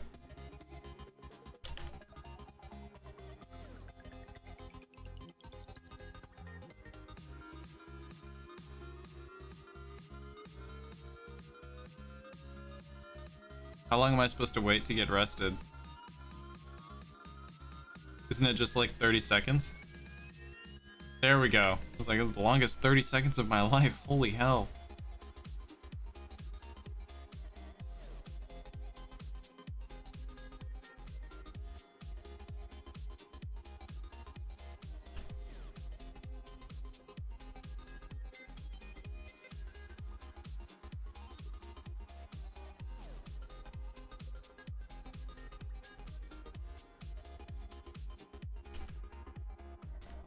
How long am I supposed to wait to get rested? Isn't it just like 30 seconds? There we go. It was like the longest 30 seconds of my life. Holy hell.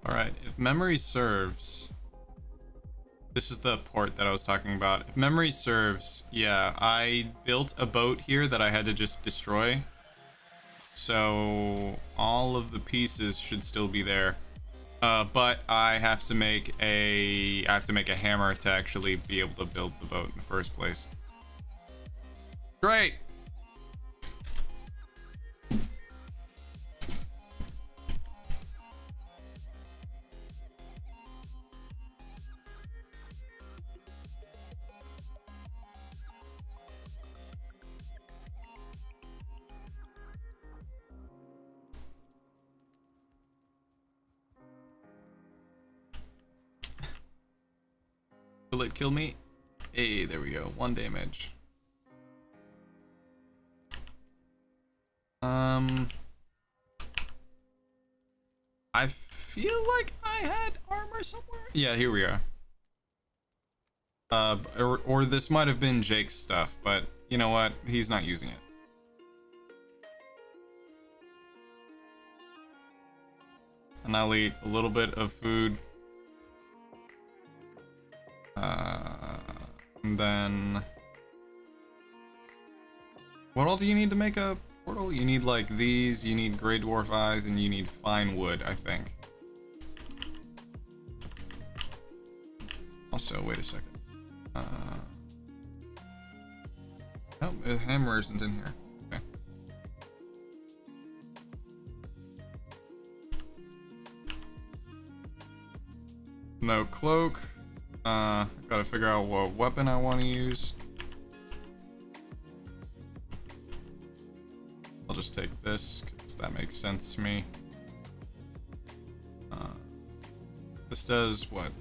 Alright, if memory serves... This is the port that I was talking about. If memory serves, yeah, I built a boat here that I had to just destroy. So all of the pieces should still be there. But I have to make a hammer to actually be able to build the boat in the first place. Great! Will it kill me? Hey, there we go. 1 damage. I feel like I had armor somewhere. Yeah, here we are. Or this might have been Jake's stuff, but you know what? He's not using it. And I'll eat a little bit of food. And then... What all do you need to make a portal? You need like these, you need Grey Dwarf Eyes, and you need fine wood, I think. Also, wait a second. Oh, the hammer isn't in here. Okay. No cloak. Gotta figure out what weapon I want to use. I'll just take this, because that makes sense to me. This does what?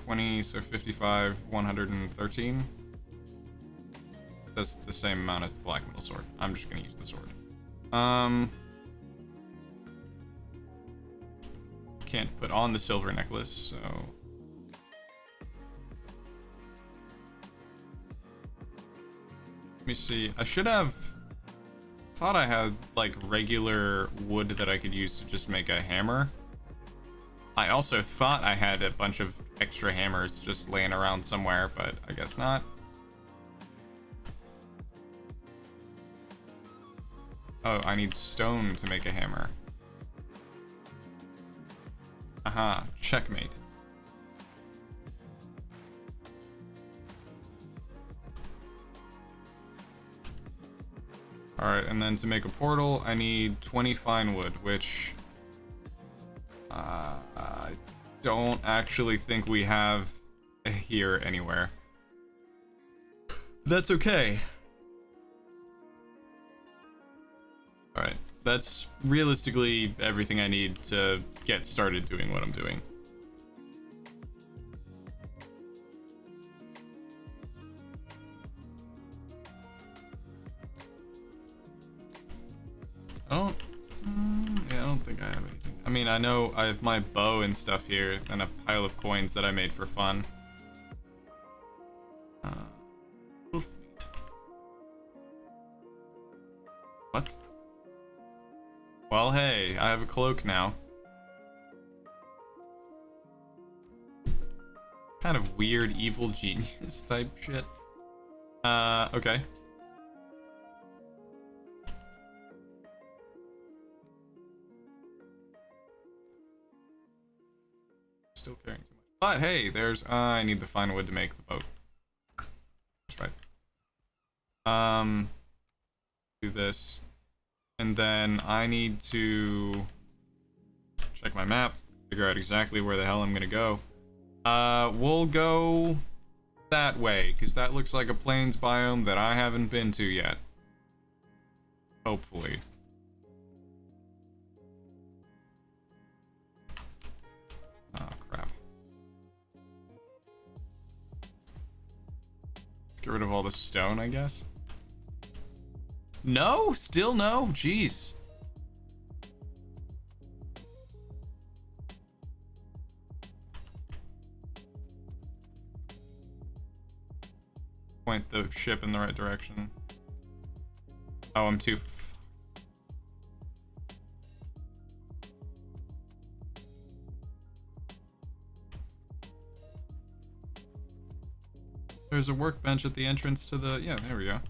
20, so 55, 113. That's the same amount as the black metal sword. I'm just gonna use the sword. Can't put on the silver necklace, so... Let me see. I should have... Thought I had, like, regular wood that I could use to just make a hammer. I also thought I had a bunch of extra hammers just laying around somewhere, but I guess not. Oh, I need stone to make a hammer. Aha, checkmate. Alright, and then to make a portal, I need 20 fine wood, which... I don't actually think we have here anywhere. That's okay. Alright, that's realistically everything I need to get started doing what I'm doing. think I have anything. I mean, I know I have my bow and stuff here, and a pile of coins that I made for fun. Oof. What? Well, hey, I have a cloak now. Kind of weird evil genius type shit. Okay. Still carrying too much. But hey, there's I need the fine wood to make the boat. That's right. Do this. And then I need to check my map, figure out exactly where the hell I'm gonna go. We'll go that way, because that looks like a plains biome that I haven't been to yet. Hopefully. Oh, crap. Let's get rid of all the stone, I guess. No? Still no? Jeez. Point the ship in the right direction. Oh, I'm too There's a workbench at the entrance to the... Yeah, there we go.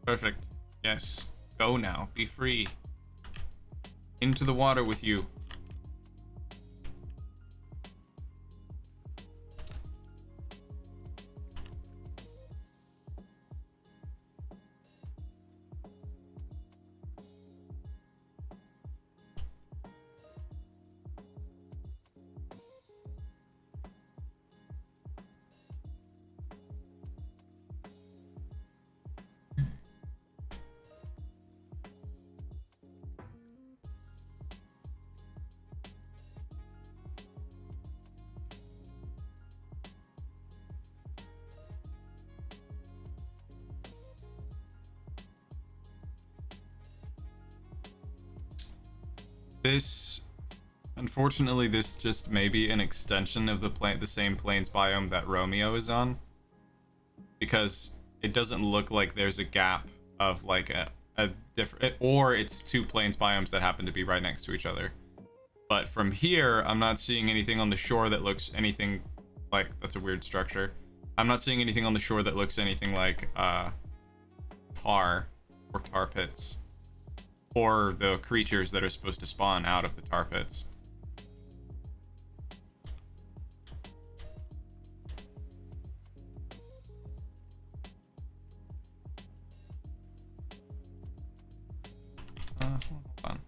Perfect. Yes. Go now. Be free. Into the water with you. This, unfortunately, this just may be an extension of the same plains biome that Romeo is on, because it doesn't look like there's a gap of like a different, or it's two plains biomes that happen to be right next to each other. But from here, I'm not seeing anything on the shore that looks anything like, that's a weird structure. I'm not seeing anything on the shore that looks anything like tar or tar pits. Or the creatures that are supposed to spawn out of the tar pits. Hold on.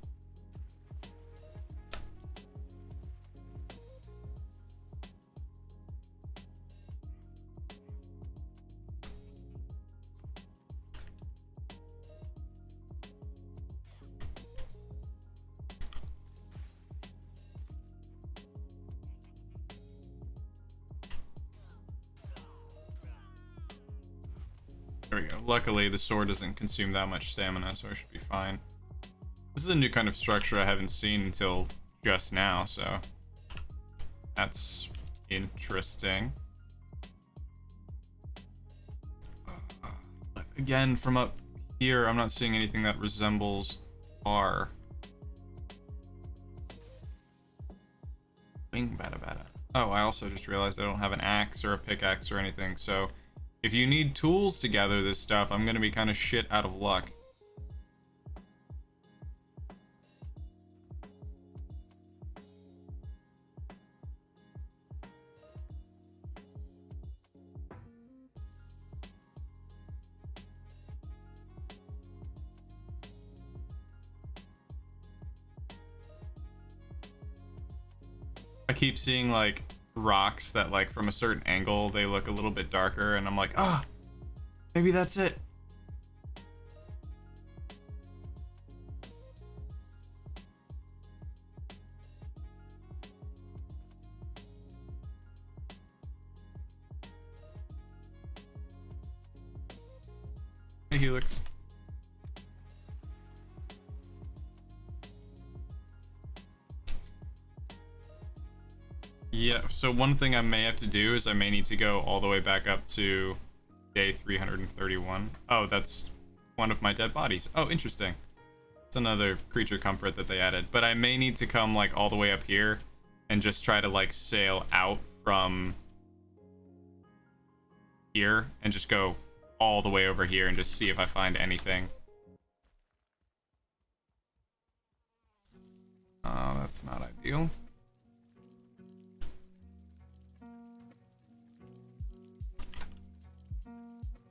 There we go. Luckily, the sword doesn't consume that much stamina, so I should be fine. This is a new kind of structure I haven't seen until just now, so that's interesting. Again, from up here, I'm not seeing anything that resembles tar. Wing bada bada. Oh, I also just realized I don't have an axe or a pickaxe or anything, so if you need tools to gather this stuff, I'm gonna be kind of shit out of luck. I keep seeing like rocks that like from a certain angle they look a little bit darker, and I'm like, ah, maybe that's it. Helix. Yeah, so one thing I may have to do is I may need to go all the way back up to day 331. Oh, that's one of my dead bodies. Oh, interesting. It's another creature comfort that they added. But I may need to come like all the way up here and just try to like sail out from here and just go all the way over here and just see if I find anything. Oh, that's not ideal.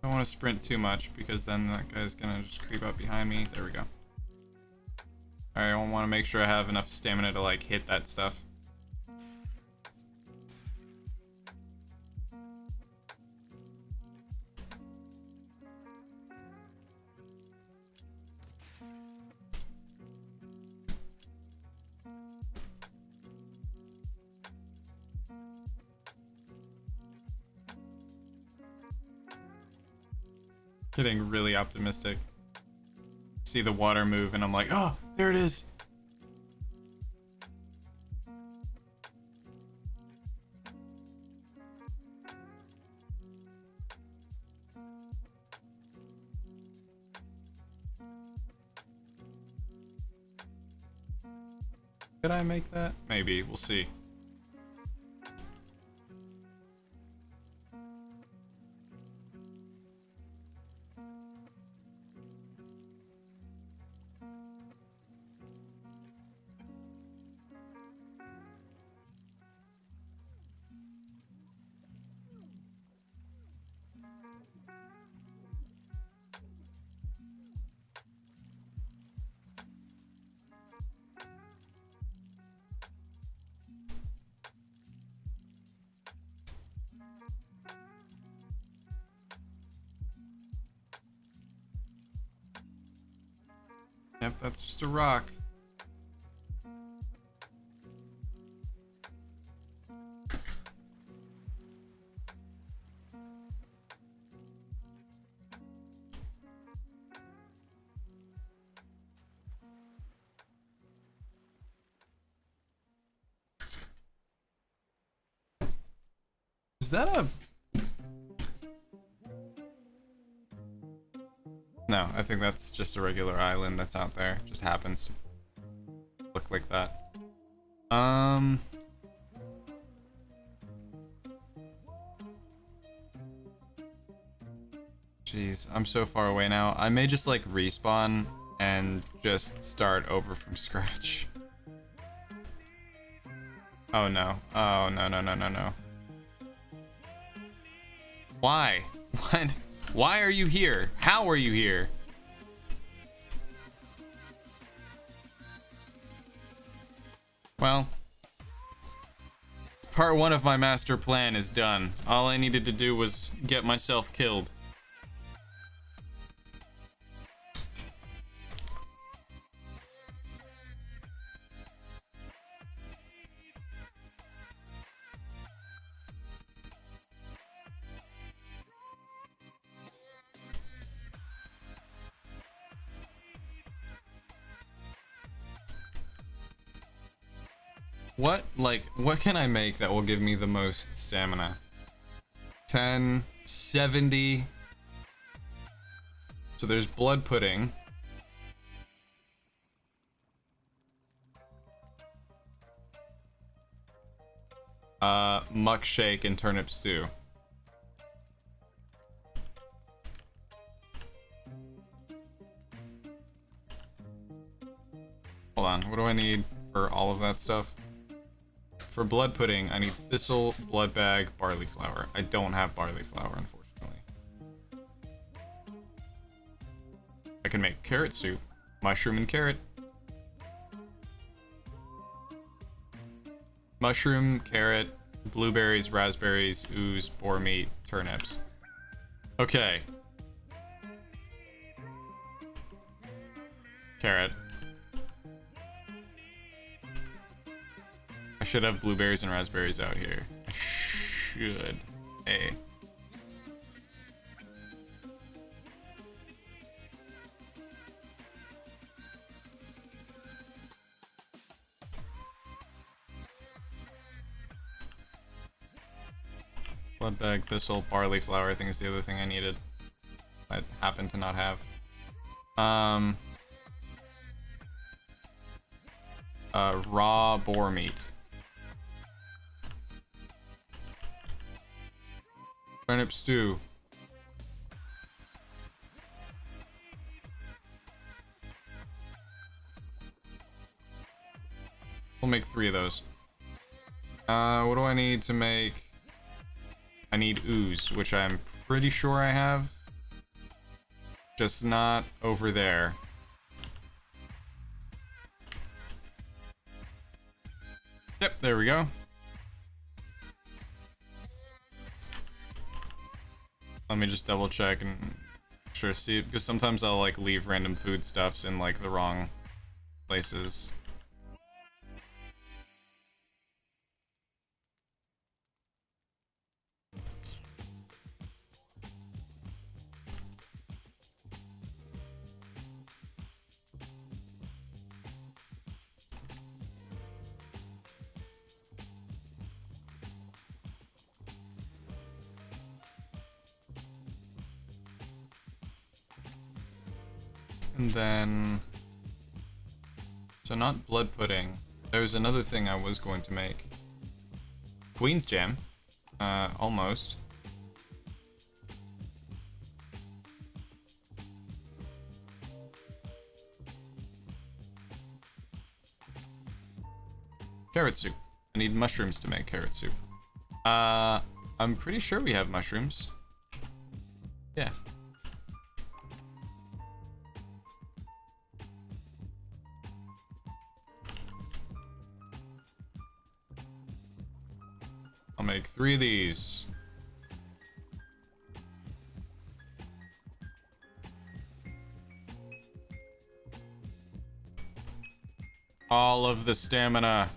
I don't want to sprint too much because then that guy's gonna just creep up behind me. There we go. Alright, I want to make sure I have enough stamina to like hit that stuff. Getting really optimistic. See the water move and I'm like, oh, there it is. Could I make that? Maybe, we'll see. Yep, that's just a rock. Is that a... No, I think that's just a regular island that's out there. Just happens to look like that. Jeez, I'm so far away now. I may just like respawn and just start over from scratch. Oh no. Oh no, no, no, no, no. Why? What? Why are you here? How are you here? Well, part one of my master plan is done. All I needed to do was get myself killed. What can I make that will give me the most stamina? 10, 70. So there's blood pudding. Muck shake and turnip stew. Hold on, what do I need for all of that stuff? For blood pudding, I need thistle, blood bag, barley flour. I don't have barley flour, unfortunately. I can make carrot soup, mushroom and carrot. Mushroom, carrot, blueberries, raspberries, ooze, boar meat, turnips. Okay. Carrot. I should have blueberries and raspberries out here. I should. Hey. Blood bag, thistle, barley flour, I think is the other thing I needed. I happen to not have. Raw boar meat. Turnip stew. We'll make 3 of those. What do I need to make? I need ooze, which I'm pretty sure I have. Just not over there. Yep, there we go. Let me just double check and sure see it, because sometimes I'll like leave random foodstuffs in like the wrong places. And then, so not blood pudding. There's another thing I was going to make. Queen's jam. Almost. Carrot soup. I need mushrooms to make carrot soup. I'm pretty sure we have mushrooms. Yeah. I'll make 3 of these. All of the stamina.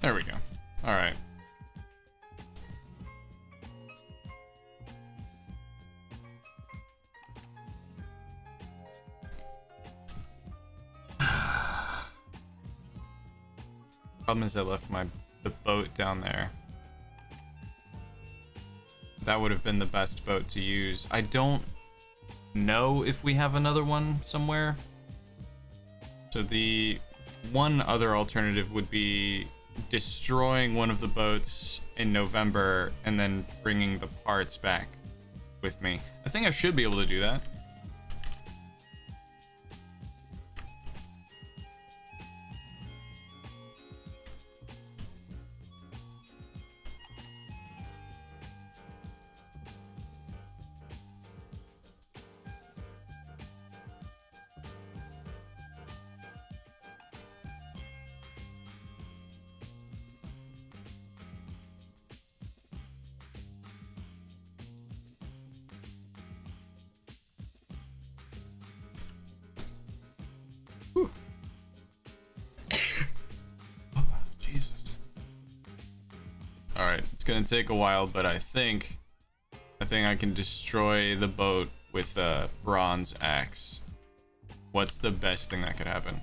There we go. All right. Problem is I left the boat down there. That would have been the best boat to use. I don't know if we have another one somewhere. So the one other alternative would be destroying one of the boats in November and then bringing the parts back with me. I think I should be able to do that. Alright, it's gonna take a while, but I think I can destroy the boat with a bronze axe. What's the best thing that could happen?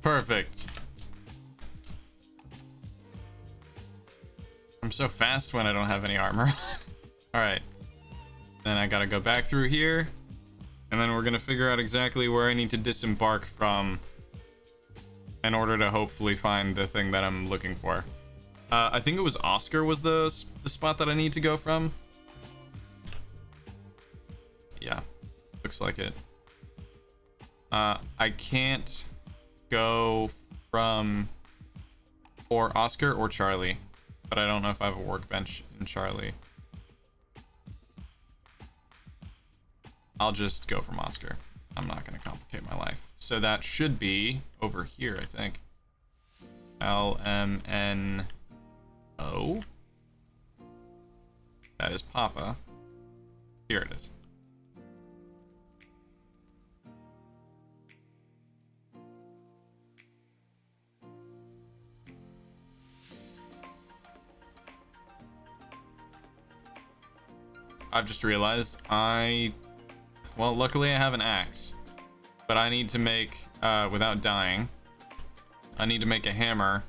Perfect. I'm so fast when I don't have any armor. Alright. Then I gotta go back through here. And then we're gonna figure out exactly where I need to disembark from in order to hopefully find the thing that I'm looking for. I think it was Oscar was the spot that I need to go from. Yeah, looks like it. I can't go from or Oscar or Charlie, but I don't know if I have a workbench in Charlie. I'll just go from Oscar. I'm not going to complicate my life. So that should be over here, I think. LMNO. That is Papa. Here it is. I've just realized well, luckily I have an axe, but I need to make, without dying, I need to make a hammer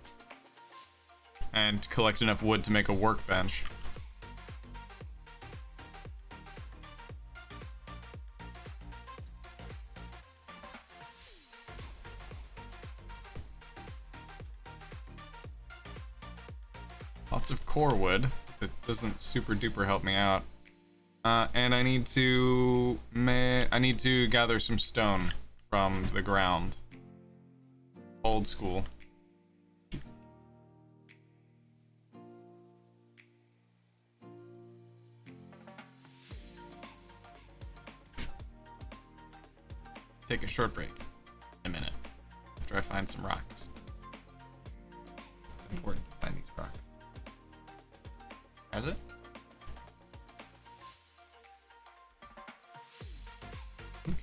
and collect enough wood to make a workbench. Lots of core wood. It doesn't super duper help me out. And I need to gather some stone from the ground. Old school. Take a short break. In a minute. After I find some rocks. It's important to find these rocks. Has it? Okay.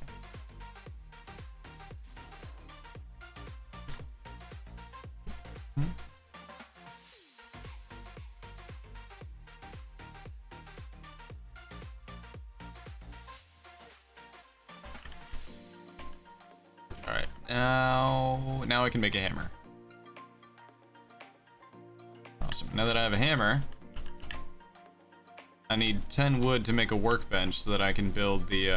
All right, now I can make a hammer. Awesome. Now that I have a hammer, I need 10 wood to make a workbench so that I can build the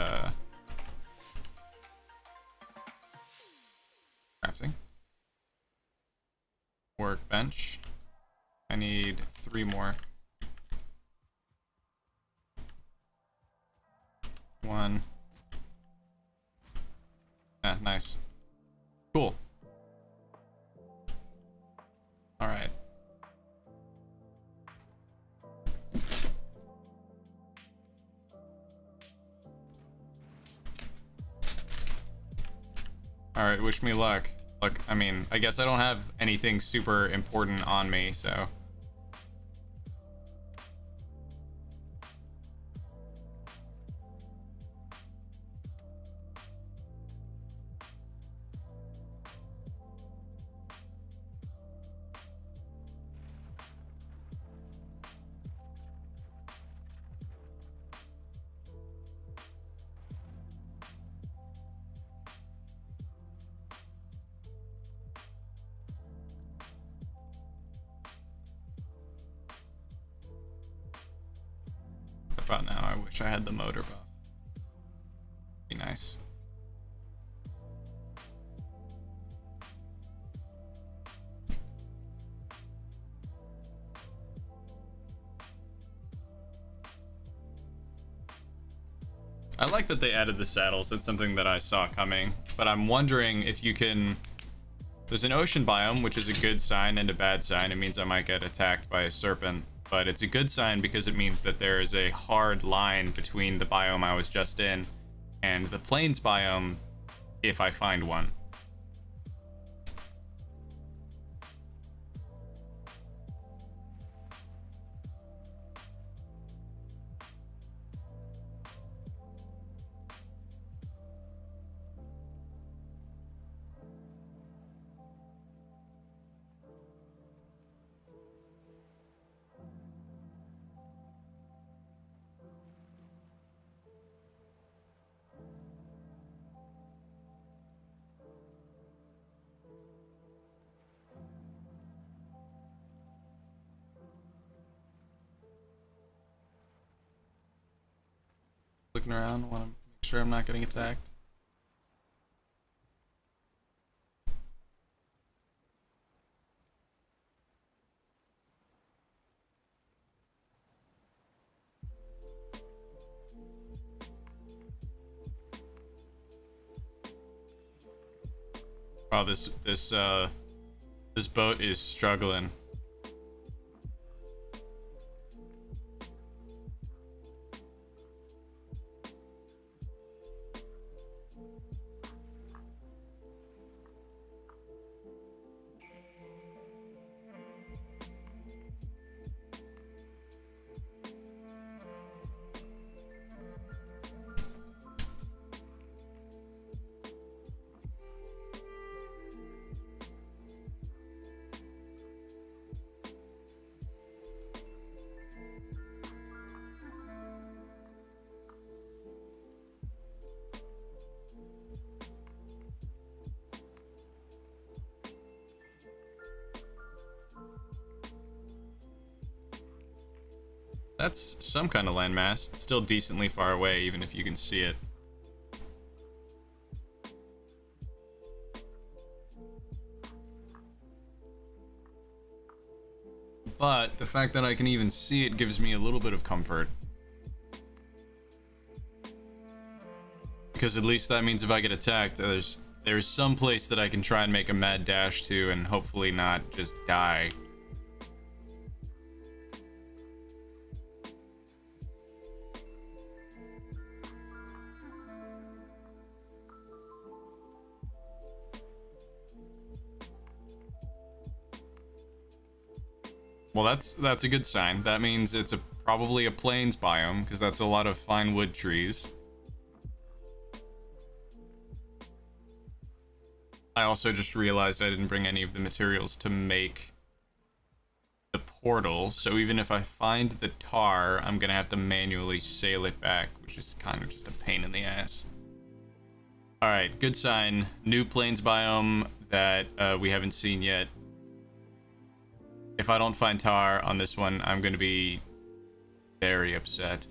crafting workbench. I need 3 more. 1. Ah, nice. Cool. All right. All right, wish me luck. Look, I mean, I guess I don't have anything super important on me, so. About now, I wish I had the motor buff. Be nice. I like that they added the saddles. It's something that I saw coming, but I'm wondering if you can. There's an ocean biome, which is a good sign and a bad sign. It means I might get attacked by a serpent. But it's a good sign because it means that there is a hard line between the biome I was just in and the plains biome, if I find one. Looking around, want to make Sure I'm not getting attacked. Wow, this boat is struggling. That's some kind of landmass. It's still decently far away, even if you can see it. But the fact that I can even see it gives me a little bit of comfort. Because at least that means if I get attacked, there's some place that I can try and make a mad dash to and hopefully not just die. Well, that's a good sign. That means it's probably a plains biome, because that's a lot of fine wood trees. I also just realized I didn't bring any of the materials to make the portal, so even if I find the tar, I'm gonna have to manually sail it back, which is kind of just a pain in the ass. Alright, good sign. New plains biome that we haven't seen yet. If I don't find tar on this one, I'm going to be very upset.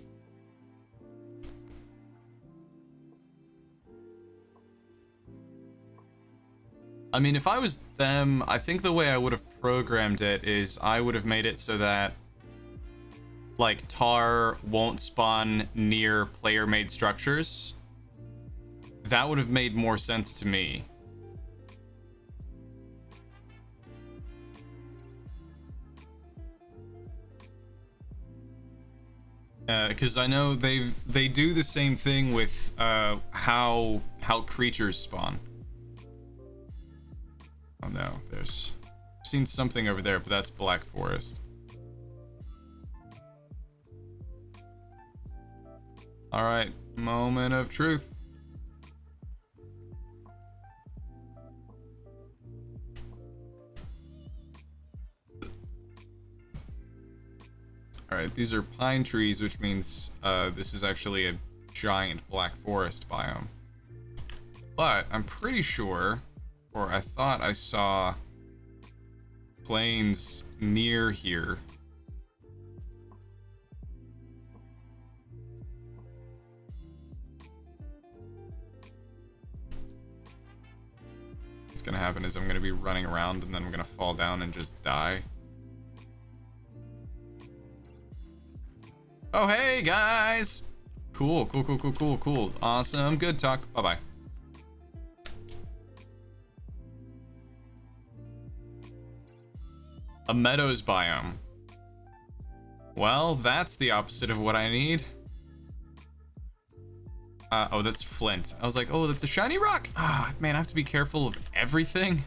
I mean, if I was them, I think the way I would have programmed it is I would have made it so that, like, tar won't spawn near player-made structures. That would have made more sense to me. Because I know they do the same thing with how creatures spawn. Oh no, I've seen something over there, but that's Black Forest. All right, moment of truth. Alright, these are pine trees, which means this is actually a giant black forest biome. But I'm pretty sure, or I thought I saw plains near here. What's gonna happen is I'm gonna be running around and then I'm gonna fall down and just die. Oh, hey, guys! Cool. Awesome. Good talk. Bye-bye. A meadows biome. Well, that's the opposite of what I need. Oh, that's flint. I was like, oh, that's a shiny rock! Ah, man, I have to be careful of everything.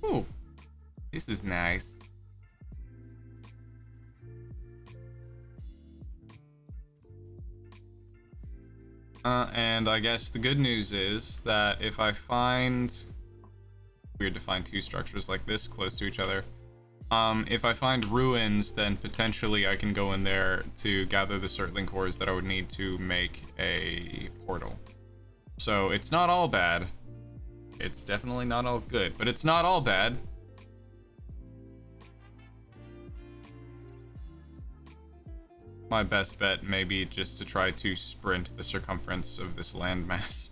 Ooh, this is nice. And I guess the good news is that if I find... Weird to find two structures like this close to each other. If I find ruins, then potentially I can go in there to gather the Surtling cores that I would need to make a portal. So it's not all bad. It's definitely not all good, but it's not all bad. My best bet may be just to try to sprint the circumference of this landmass,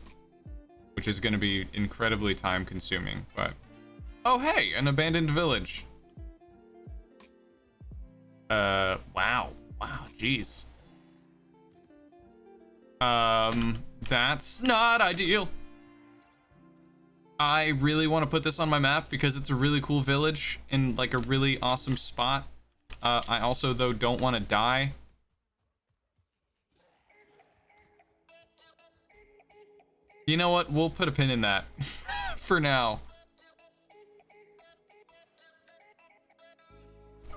which is going to be incredibly time consuming, but... Oh hey, an abandoned village. Wow, jeez. That's not ideal. I really want to put this on my map because it's a really cool village in like a really awesome spot. I also though don't want to die. You know what? We'll put a pin in that for now.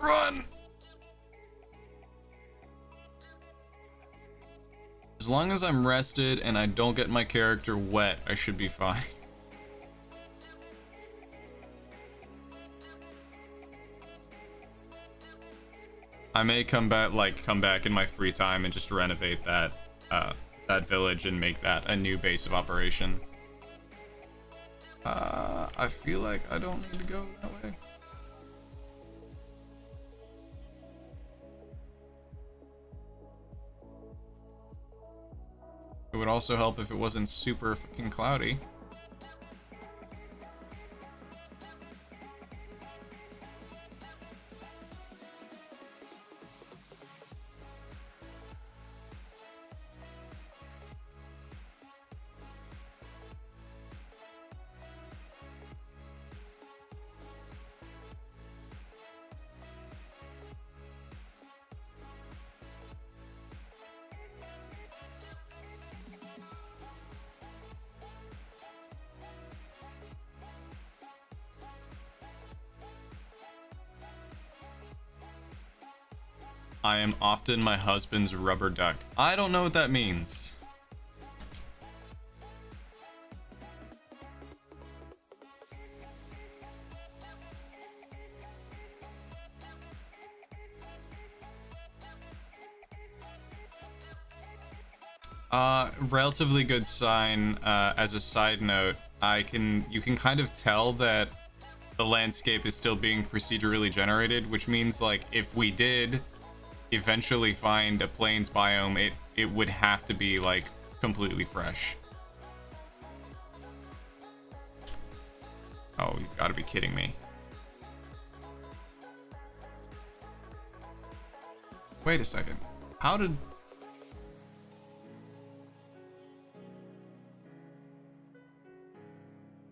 Run! As long as I'm rested and I don't get my character wet, I should be fine. I may come back in my free time and just renovate that that village and make that a new base of operation. I feel like I don't need to go that way. It would also help if it wasn't super fucking cloudy. I am often my husband's rubber duck. I don't know what that means. Relatively good sign. As a side note, you can kind of tell that the landscape is still being procedurally generated, which means like if we did eventually find a plains biome, it would have to be like completely fresh. Oh, you've got to be kidding me. Wait a second. How did...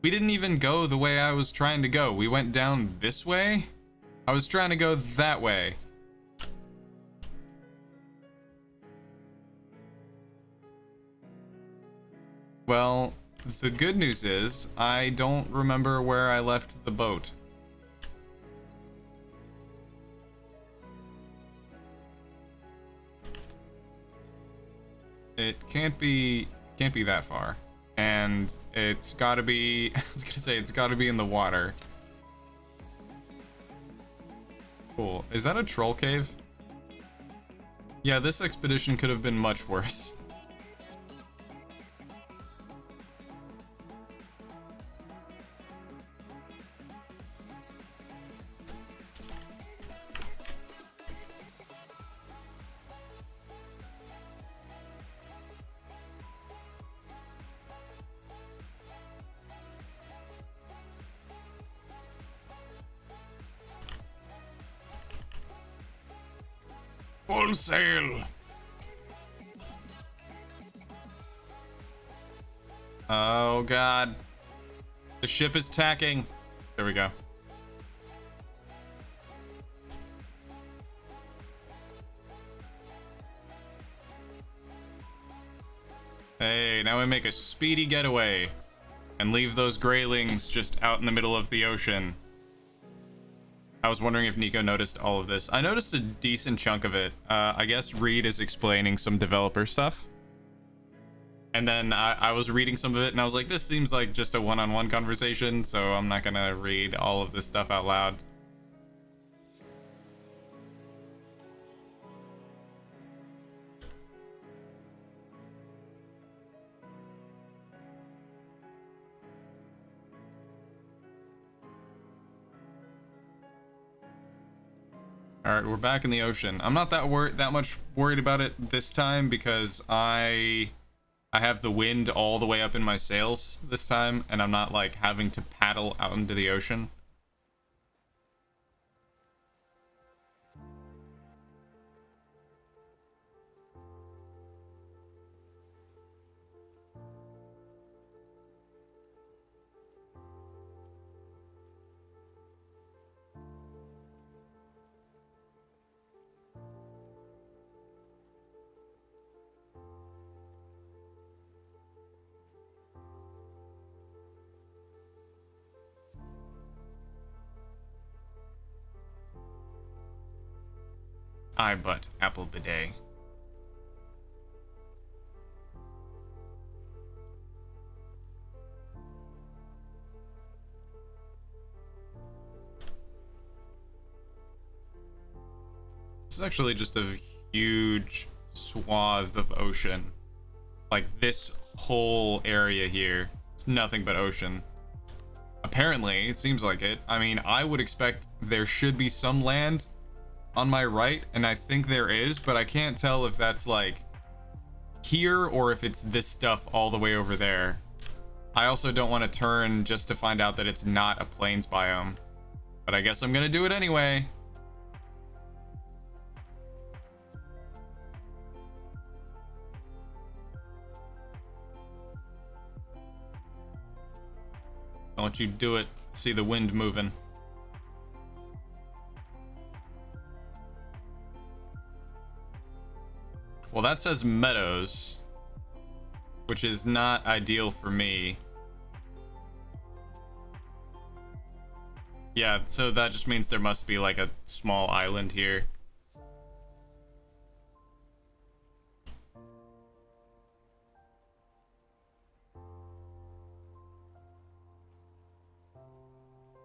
We didn't even go the way I was trying to go. We went down this way? I was trying to go that way. Well, the good news is, I don't remember where I left the boat. It can't be that far. And it's gotta be, I was gonna say, it's gotta be in the water. Cool. Is that a troll cave? Yeah, this expedition could have been much worse. Full sail! Oh god. The ship is tacking. There we go. Hey, now we make a speedy getaway and leave those greylings just out in the middle of the ocean. I was wondering if Nico noticed all of this. I noticed a decent chunk of it. I guess Reed is explaining some developer stuff. And then I was reading some of it and I was like, this seems like just a one-on-one conversation, so I'm not gonna read all of this stuff out loud. All right, we're back in the ocean. I'm not that much worried about it this time because I have the wind all the way up in my sails this time, and I'm not like having to paddle out into the ocean. But apple bidet. This is actually just a huge swath of ocean. Like this whole area here, it's nothing but ocean. Apparently, it seems like it. I mean, I would expect there should be some land on my right, and I think there is, but I can't tell if that's like here or if it's this stuff all the way over there. I also don't want to turn just to find out that it's not a plains biome, but I guess I'm gonna do it anyway. Don't you do it. See the wind moving. Well, that says meadows, which is not ideal for me. Yeah, so that just means there must be like a small island here.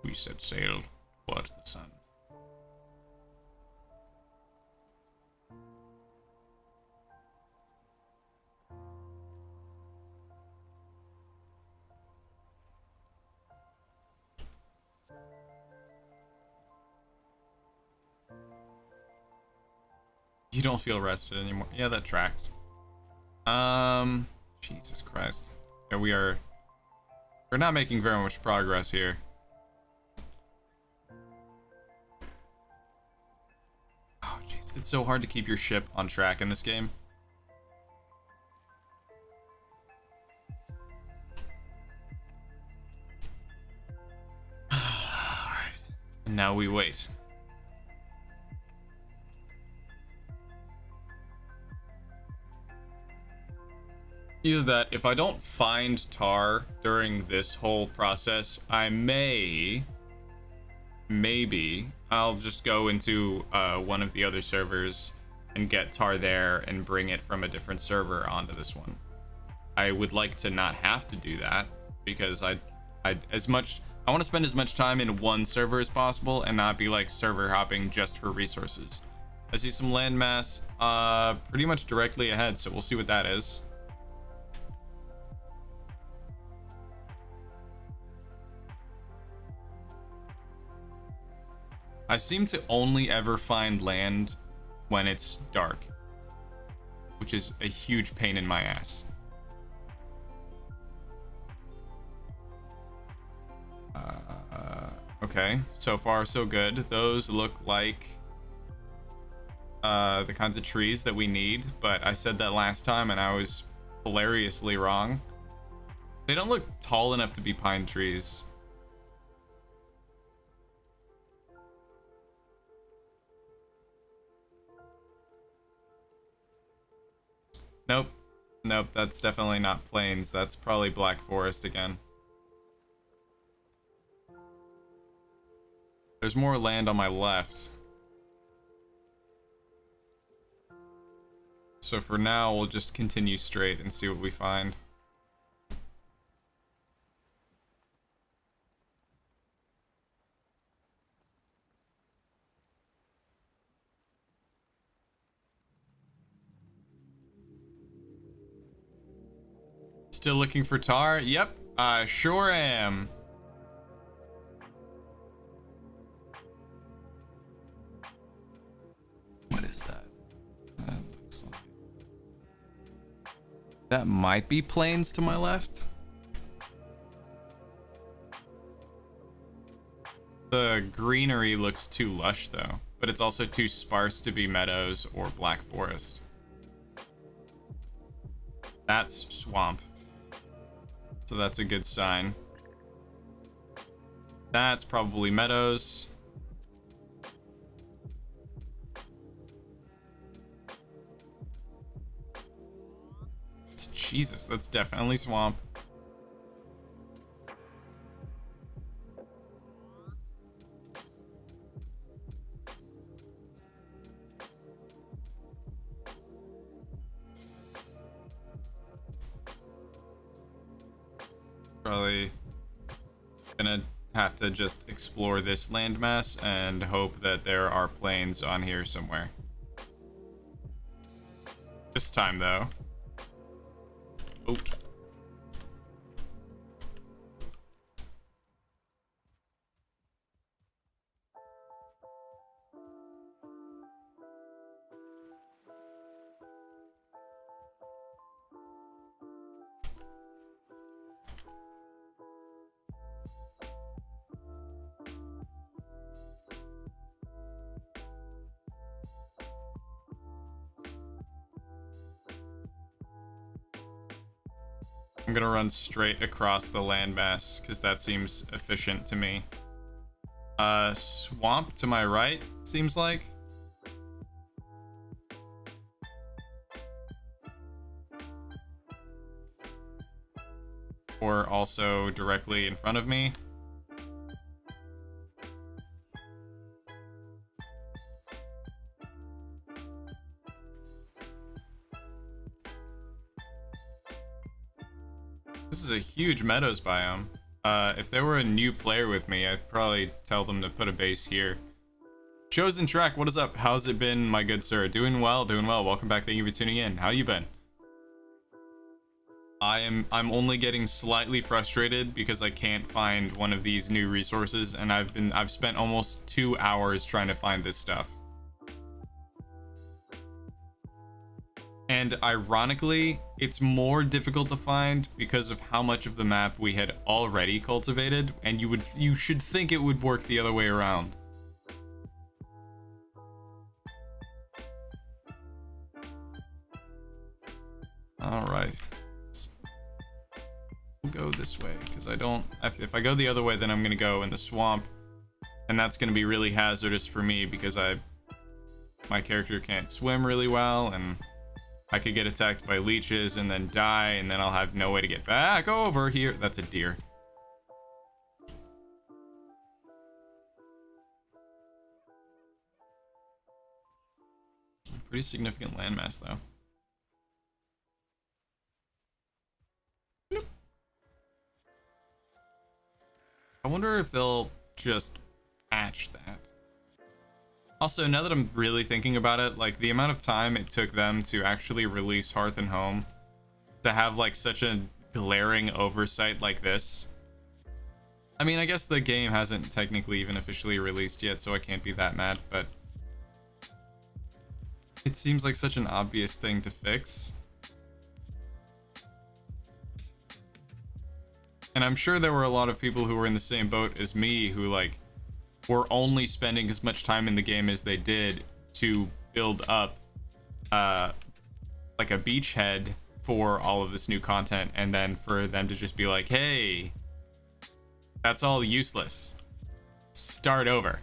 We set sail toward the sun. You don't feel rested anymore. Yeah, that tracks. Jesus Christ. Yeah, we're not making very much progress here. Oh, jeez. It's so hard to keep your ship on track in this game. Alright. And now we wait. Either that, if I don't find tar during this whole process, I maybe, I'll just go into one of the other servers and get tar there and bring it from a different server onto this one. I would like to not have to do that because I want to spend as much time in one server as possible and not be like server hopping just for resources. I see some landmass pretty much directly ahead, so we'll see what that is. I seem to only ever find land when it's dark, which is a huge pain in my ass. Okay, so far so good. Those look like the kinds of trees that we need, but I said that last time and I was hilariously wrong. They don't look tall enough to be pine trees. Nope. Nope, that's definitely not plains. That's probably Black Forest again. There's more land on my left. So for now, we'll just continue straight and see what we find. Still looking for tar? Yep, I sure am. That might be plains to my left. The greenery looks too lush though, but it's also too sparse to be meadows or black forest. That's swamp. So that's a good sign. That's probably meadows. Jesus, that's definitely swamp. Probably gonna have to just explore this landmass and hope that there are plains on here somewhere. This time though. Oh. I'm gonna run straight across the landmass because that seems efficient to me. Swamp to my right, seems like. Or also directly in front of me. This is a huge meadows biome. If there were a new player with me, I'd probably tell them to put a base here. Chosen Track, what is up? How's it been, my good sir? Doing well, doing well. Welcome back. Thank you for tuning in. How you been? I'm only getting slightly frustrated because I can't find one of these new resources, and I've spent almost 2 hours trying to find this stuff. And ironically, it's more difficult to find because of how much of the map we had already cultivated, and you should think it would work the other way around. All right. We'll go this way because if I go the other way, then I'm going to go in the swamp, and that's going to be really hazardous for me because my character can't swim really well, and I could get attacked by leeches and then die, and then I'll have no way to get back over here. That's a deer. Pretty significant landmass, though. I wonder if they'll just patch that. Also, now that I'm really thinking about it, like the amount of time it took them to actually release Hearth and Home, to have like such a glaring oversight like this. I mean, I guess the game hasn't technically even officially released yet, so I can't be that mad, but it seems like such an obvious thing to fix. And I'm sure there were a lot of people who were in the same boat as me who like were only spending as much time in the game as they did to build up like a beachhead for all of this new content, and then for them to just be like, hey, that's all useless. Start over.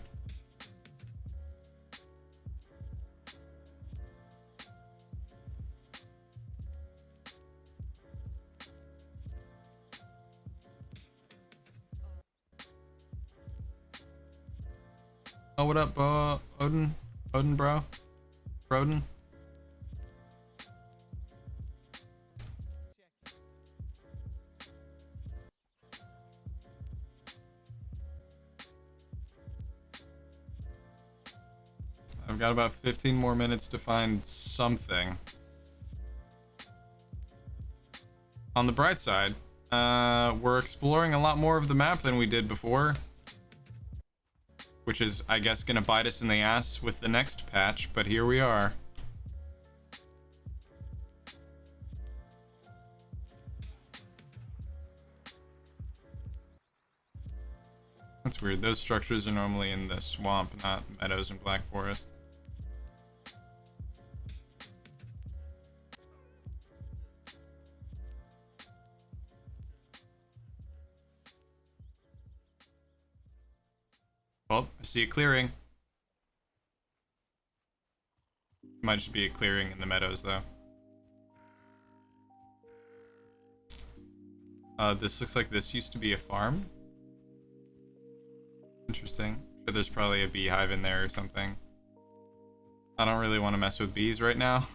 Oh, what up, Odin? Odin, bro? Broden? I've got about 15 more minutes to find something. On the bright side, we're exploring a lot more of the map than we did before, which is, I guess, gonna bite us in the ass with the next patch, but here we are. That's weird. Those structures are normally in the swamp, not meadows and black forest. Well, I see a clearing. Might just be a clearing in the meadows, though. This looks like this used to be a farm. Interesting. I'm sure there's probably a beehive in there or something. I don't really want to mess with bees right now.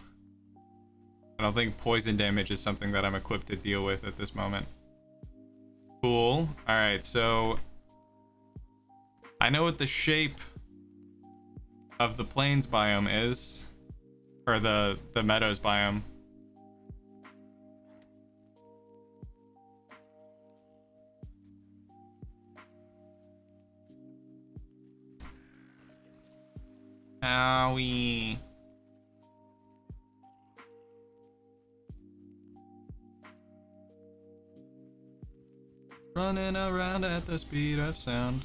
I don't think poison damage is something that I'm equipped to deal with at this moment. Cool. Alright, so I know what the shape of the plains biome is. Or the meadows biome. Owie. Running around at the speed of sound.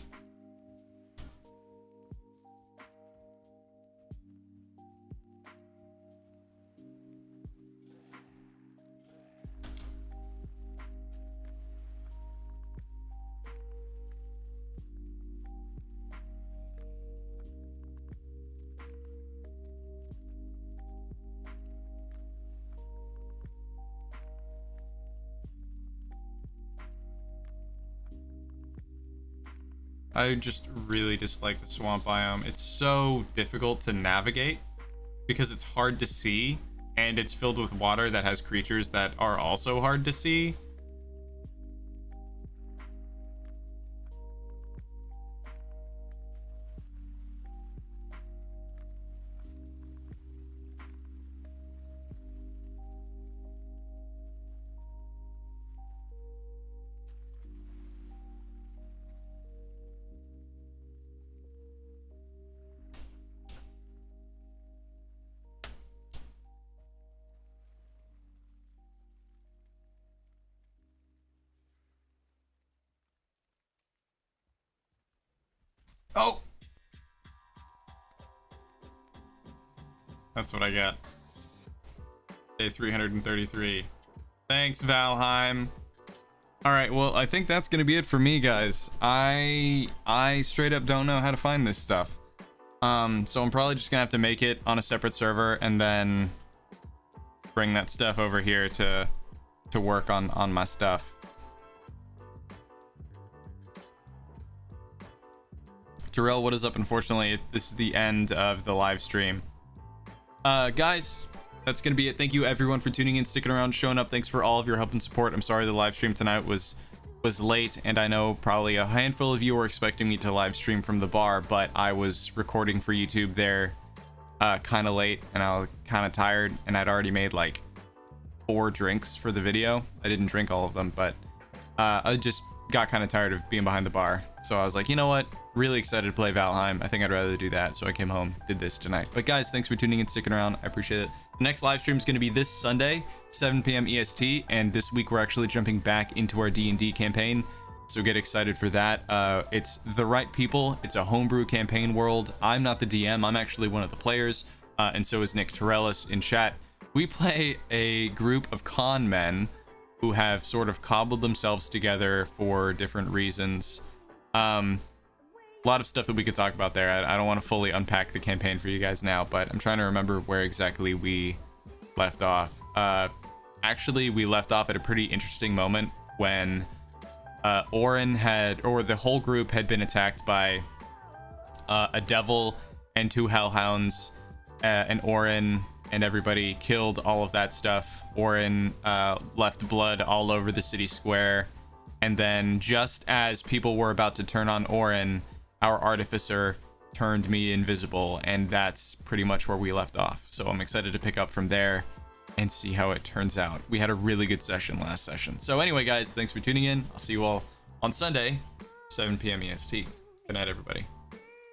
I just really dislike the swamp biome. It's so difficult to navigate because it's hard to see and it's filled with water that has creatures that are also hard to see. Oh! That's what I got. Day 333. Thanks, Valheim. Alright, well, I think that's gonna be it for me, guys. I straight up don't know how to find this stuff. So I'm probably just gonna have to make it on a separate server and then bring that stuff over here to work on my stuff. Terrell, what is up? Unfortunately, this is the end of the live stream. Guys, that's gonna be it. Thank you everyone for tuning in, sticking around, showing up. Thanks for all of your help and support. I'm sorry the live stream tonight was late, and I know probably a handful of you were expecting me to live stream from the bar, but I was recording for YouTube there kind of late, and I was kind of tired, and I'd already made like 4 drinks for the video. I didn't drink all of them, but I just got kind of tired of being behind the bar, so I was like, you know what, really excited to play Valheim. I think I'd rather do that, so I came home, did this tonight. But guys, thanks for tuning in, sticking around. I appreciate it. The next live stream is going to be this Sunday, 7 p.m. EST, and this week we're actually jumping back into our D&D campaign, so get excited for that. It's The Right People. It's a homebrew campaign world. I'm not the DM, I'm actually one of the players, and so is Nick Torellis in chat. We play a group of con men who have sort of cobbled themselves together for different reasons. A lot of stuff that we could talk about there. I don't want to fully unpack the campaign for you guys now, but I'm trying to remember where exactly we left off. Actually, we left off at a pretty interesting moment when the whole group had been attacked by a devil and 2 hellhounds, and Orin and everybody killed all of that stuff. Orin left blood all over the city square, and then just as people were about to turn on Orin, our artificer turned me invisible, and that's pretty much where we left off. So I'm excited to pick up from there and see how it turns out. We had a really good session last session. So anyway, guys, thanks for tuning in. I'll see you all on Sunday, 7 p.m. EST. Good night, everybody.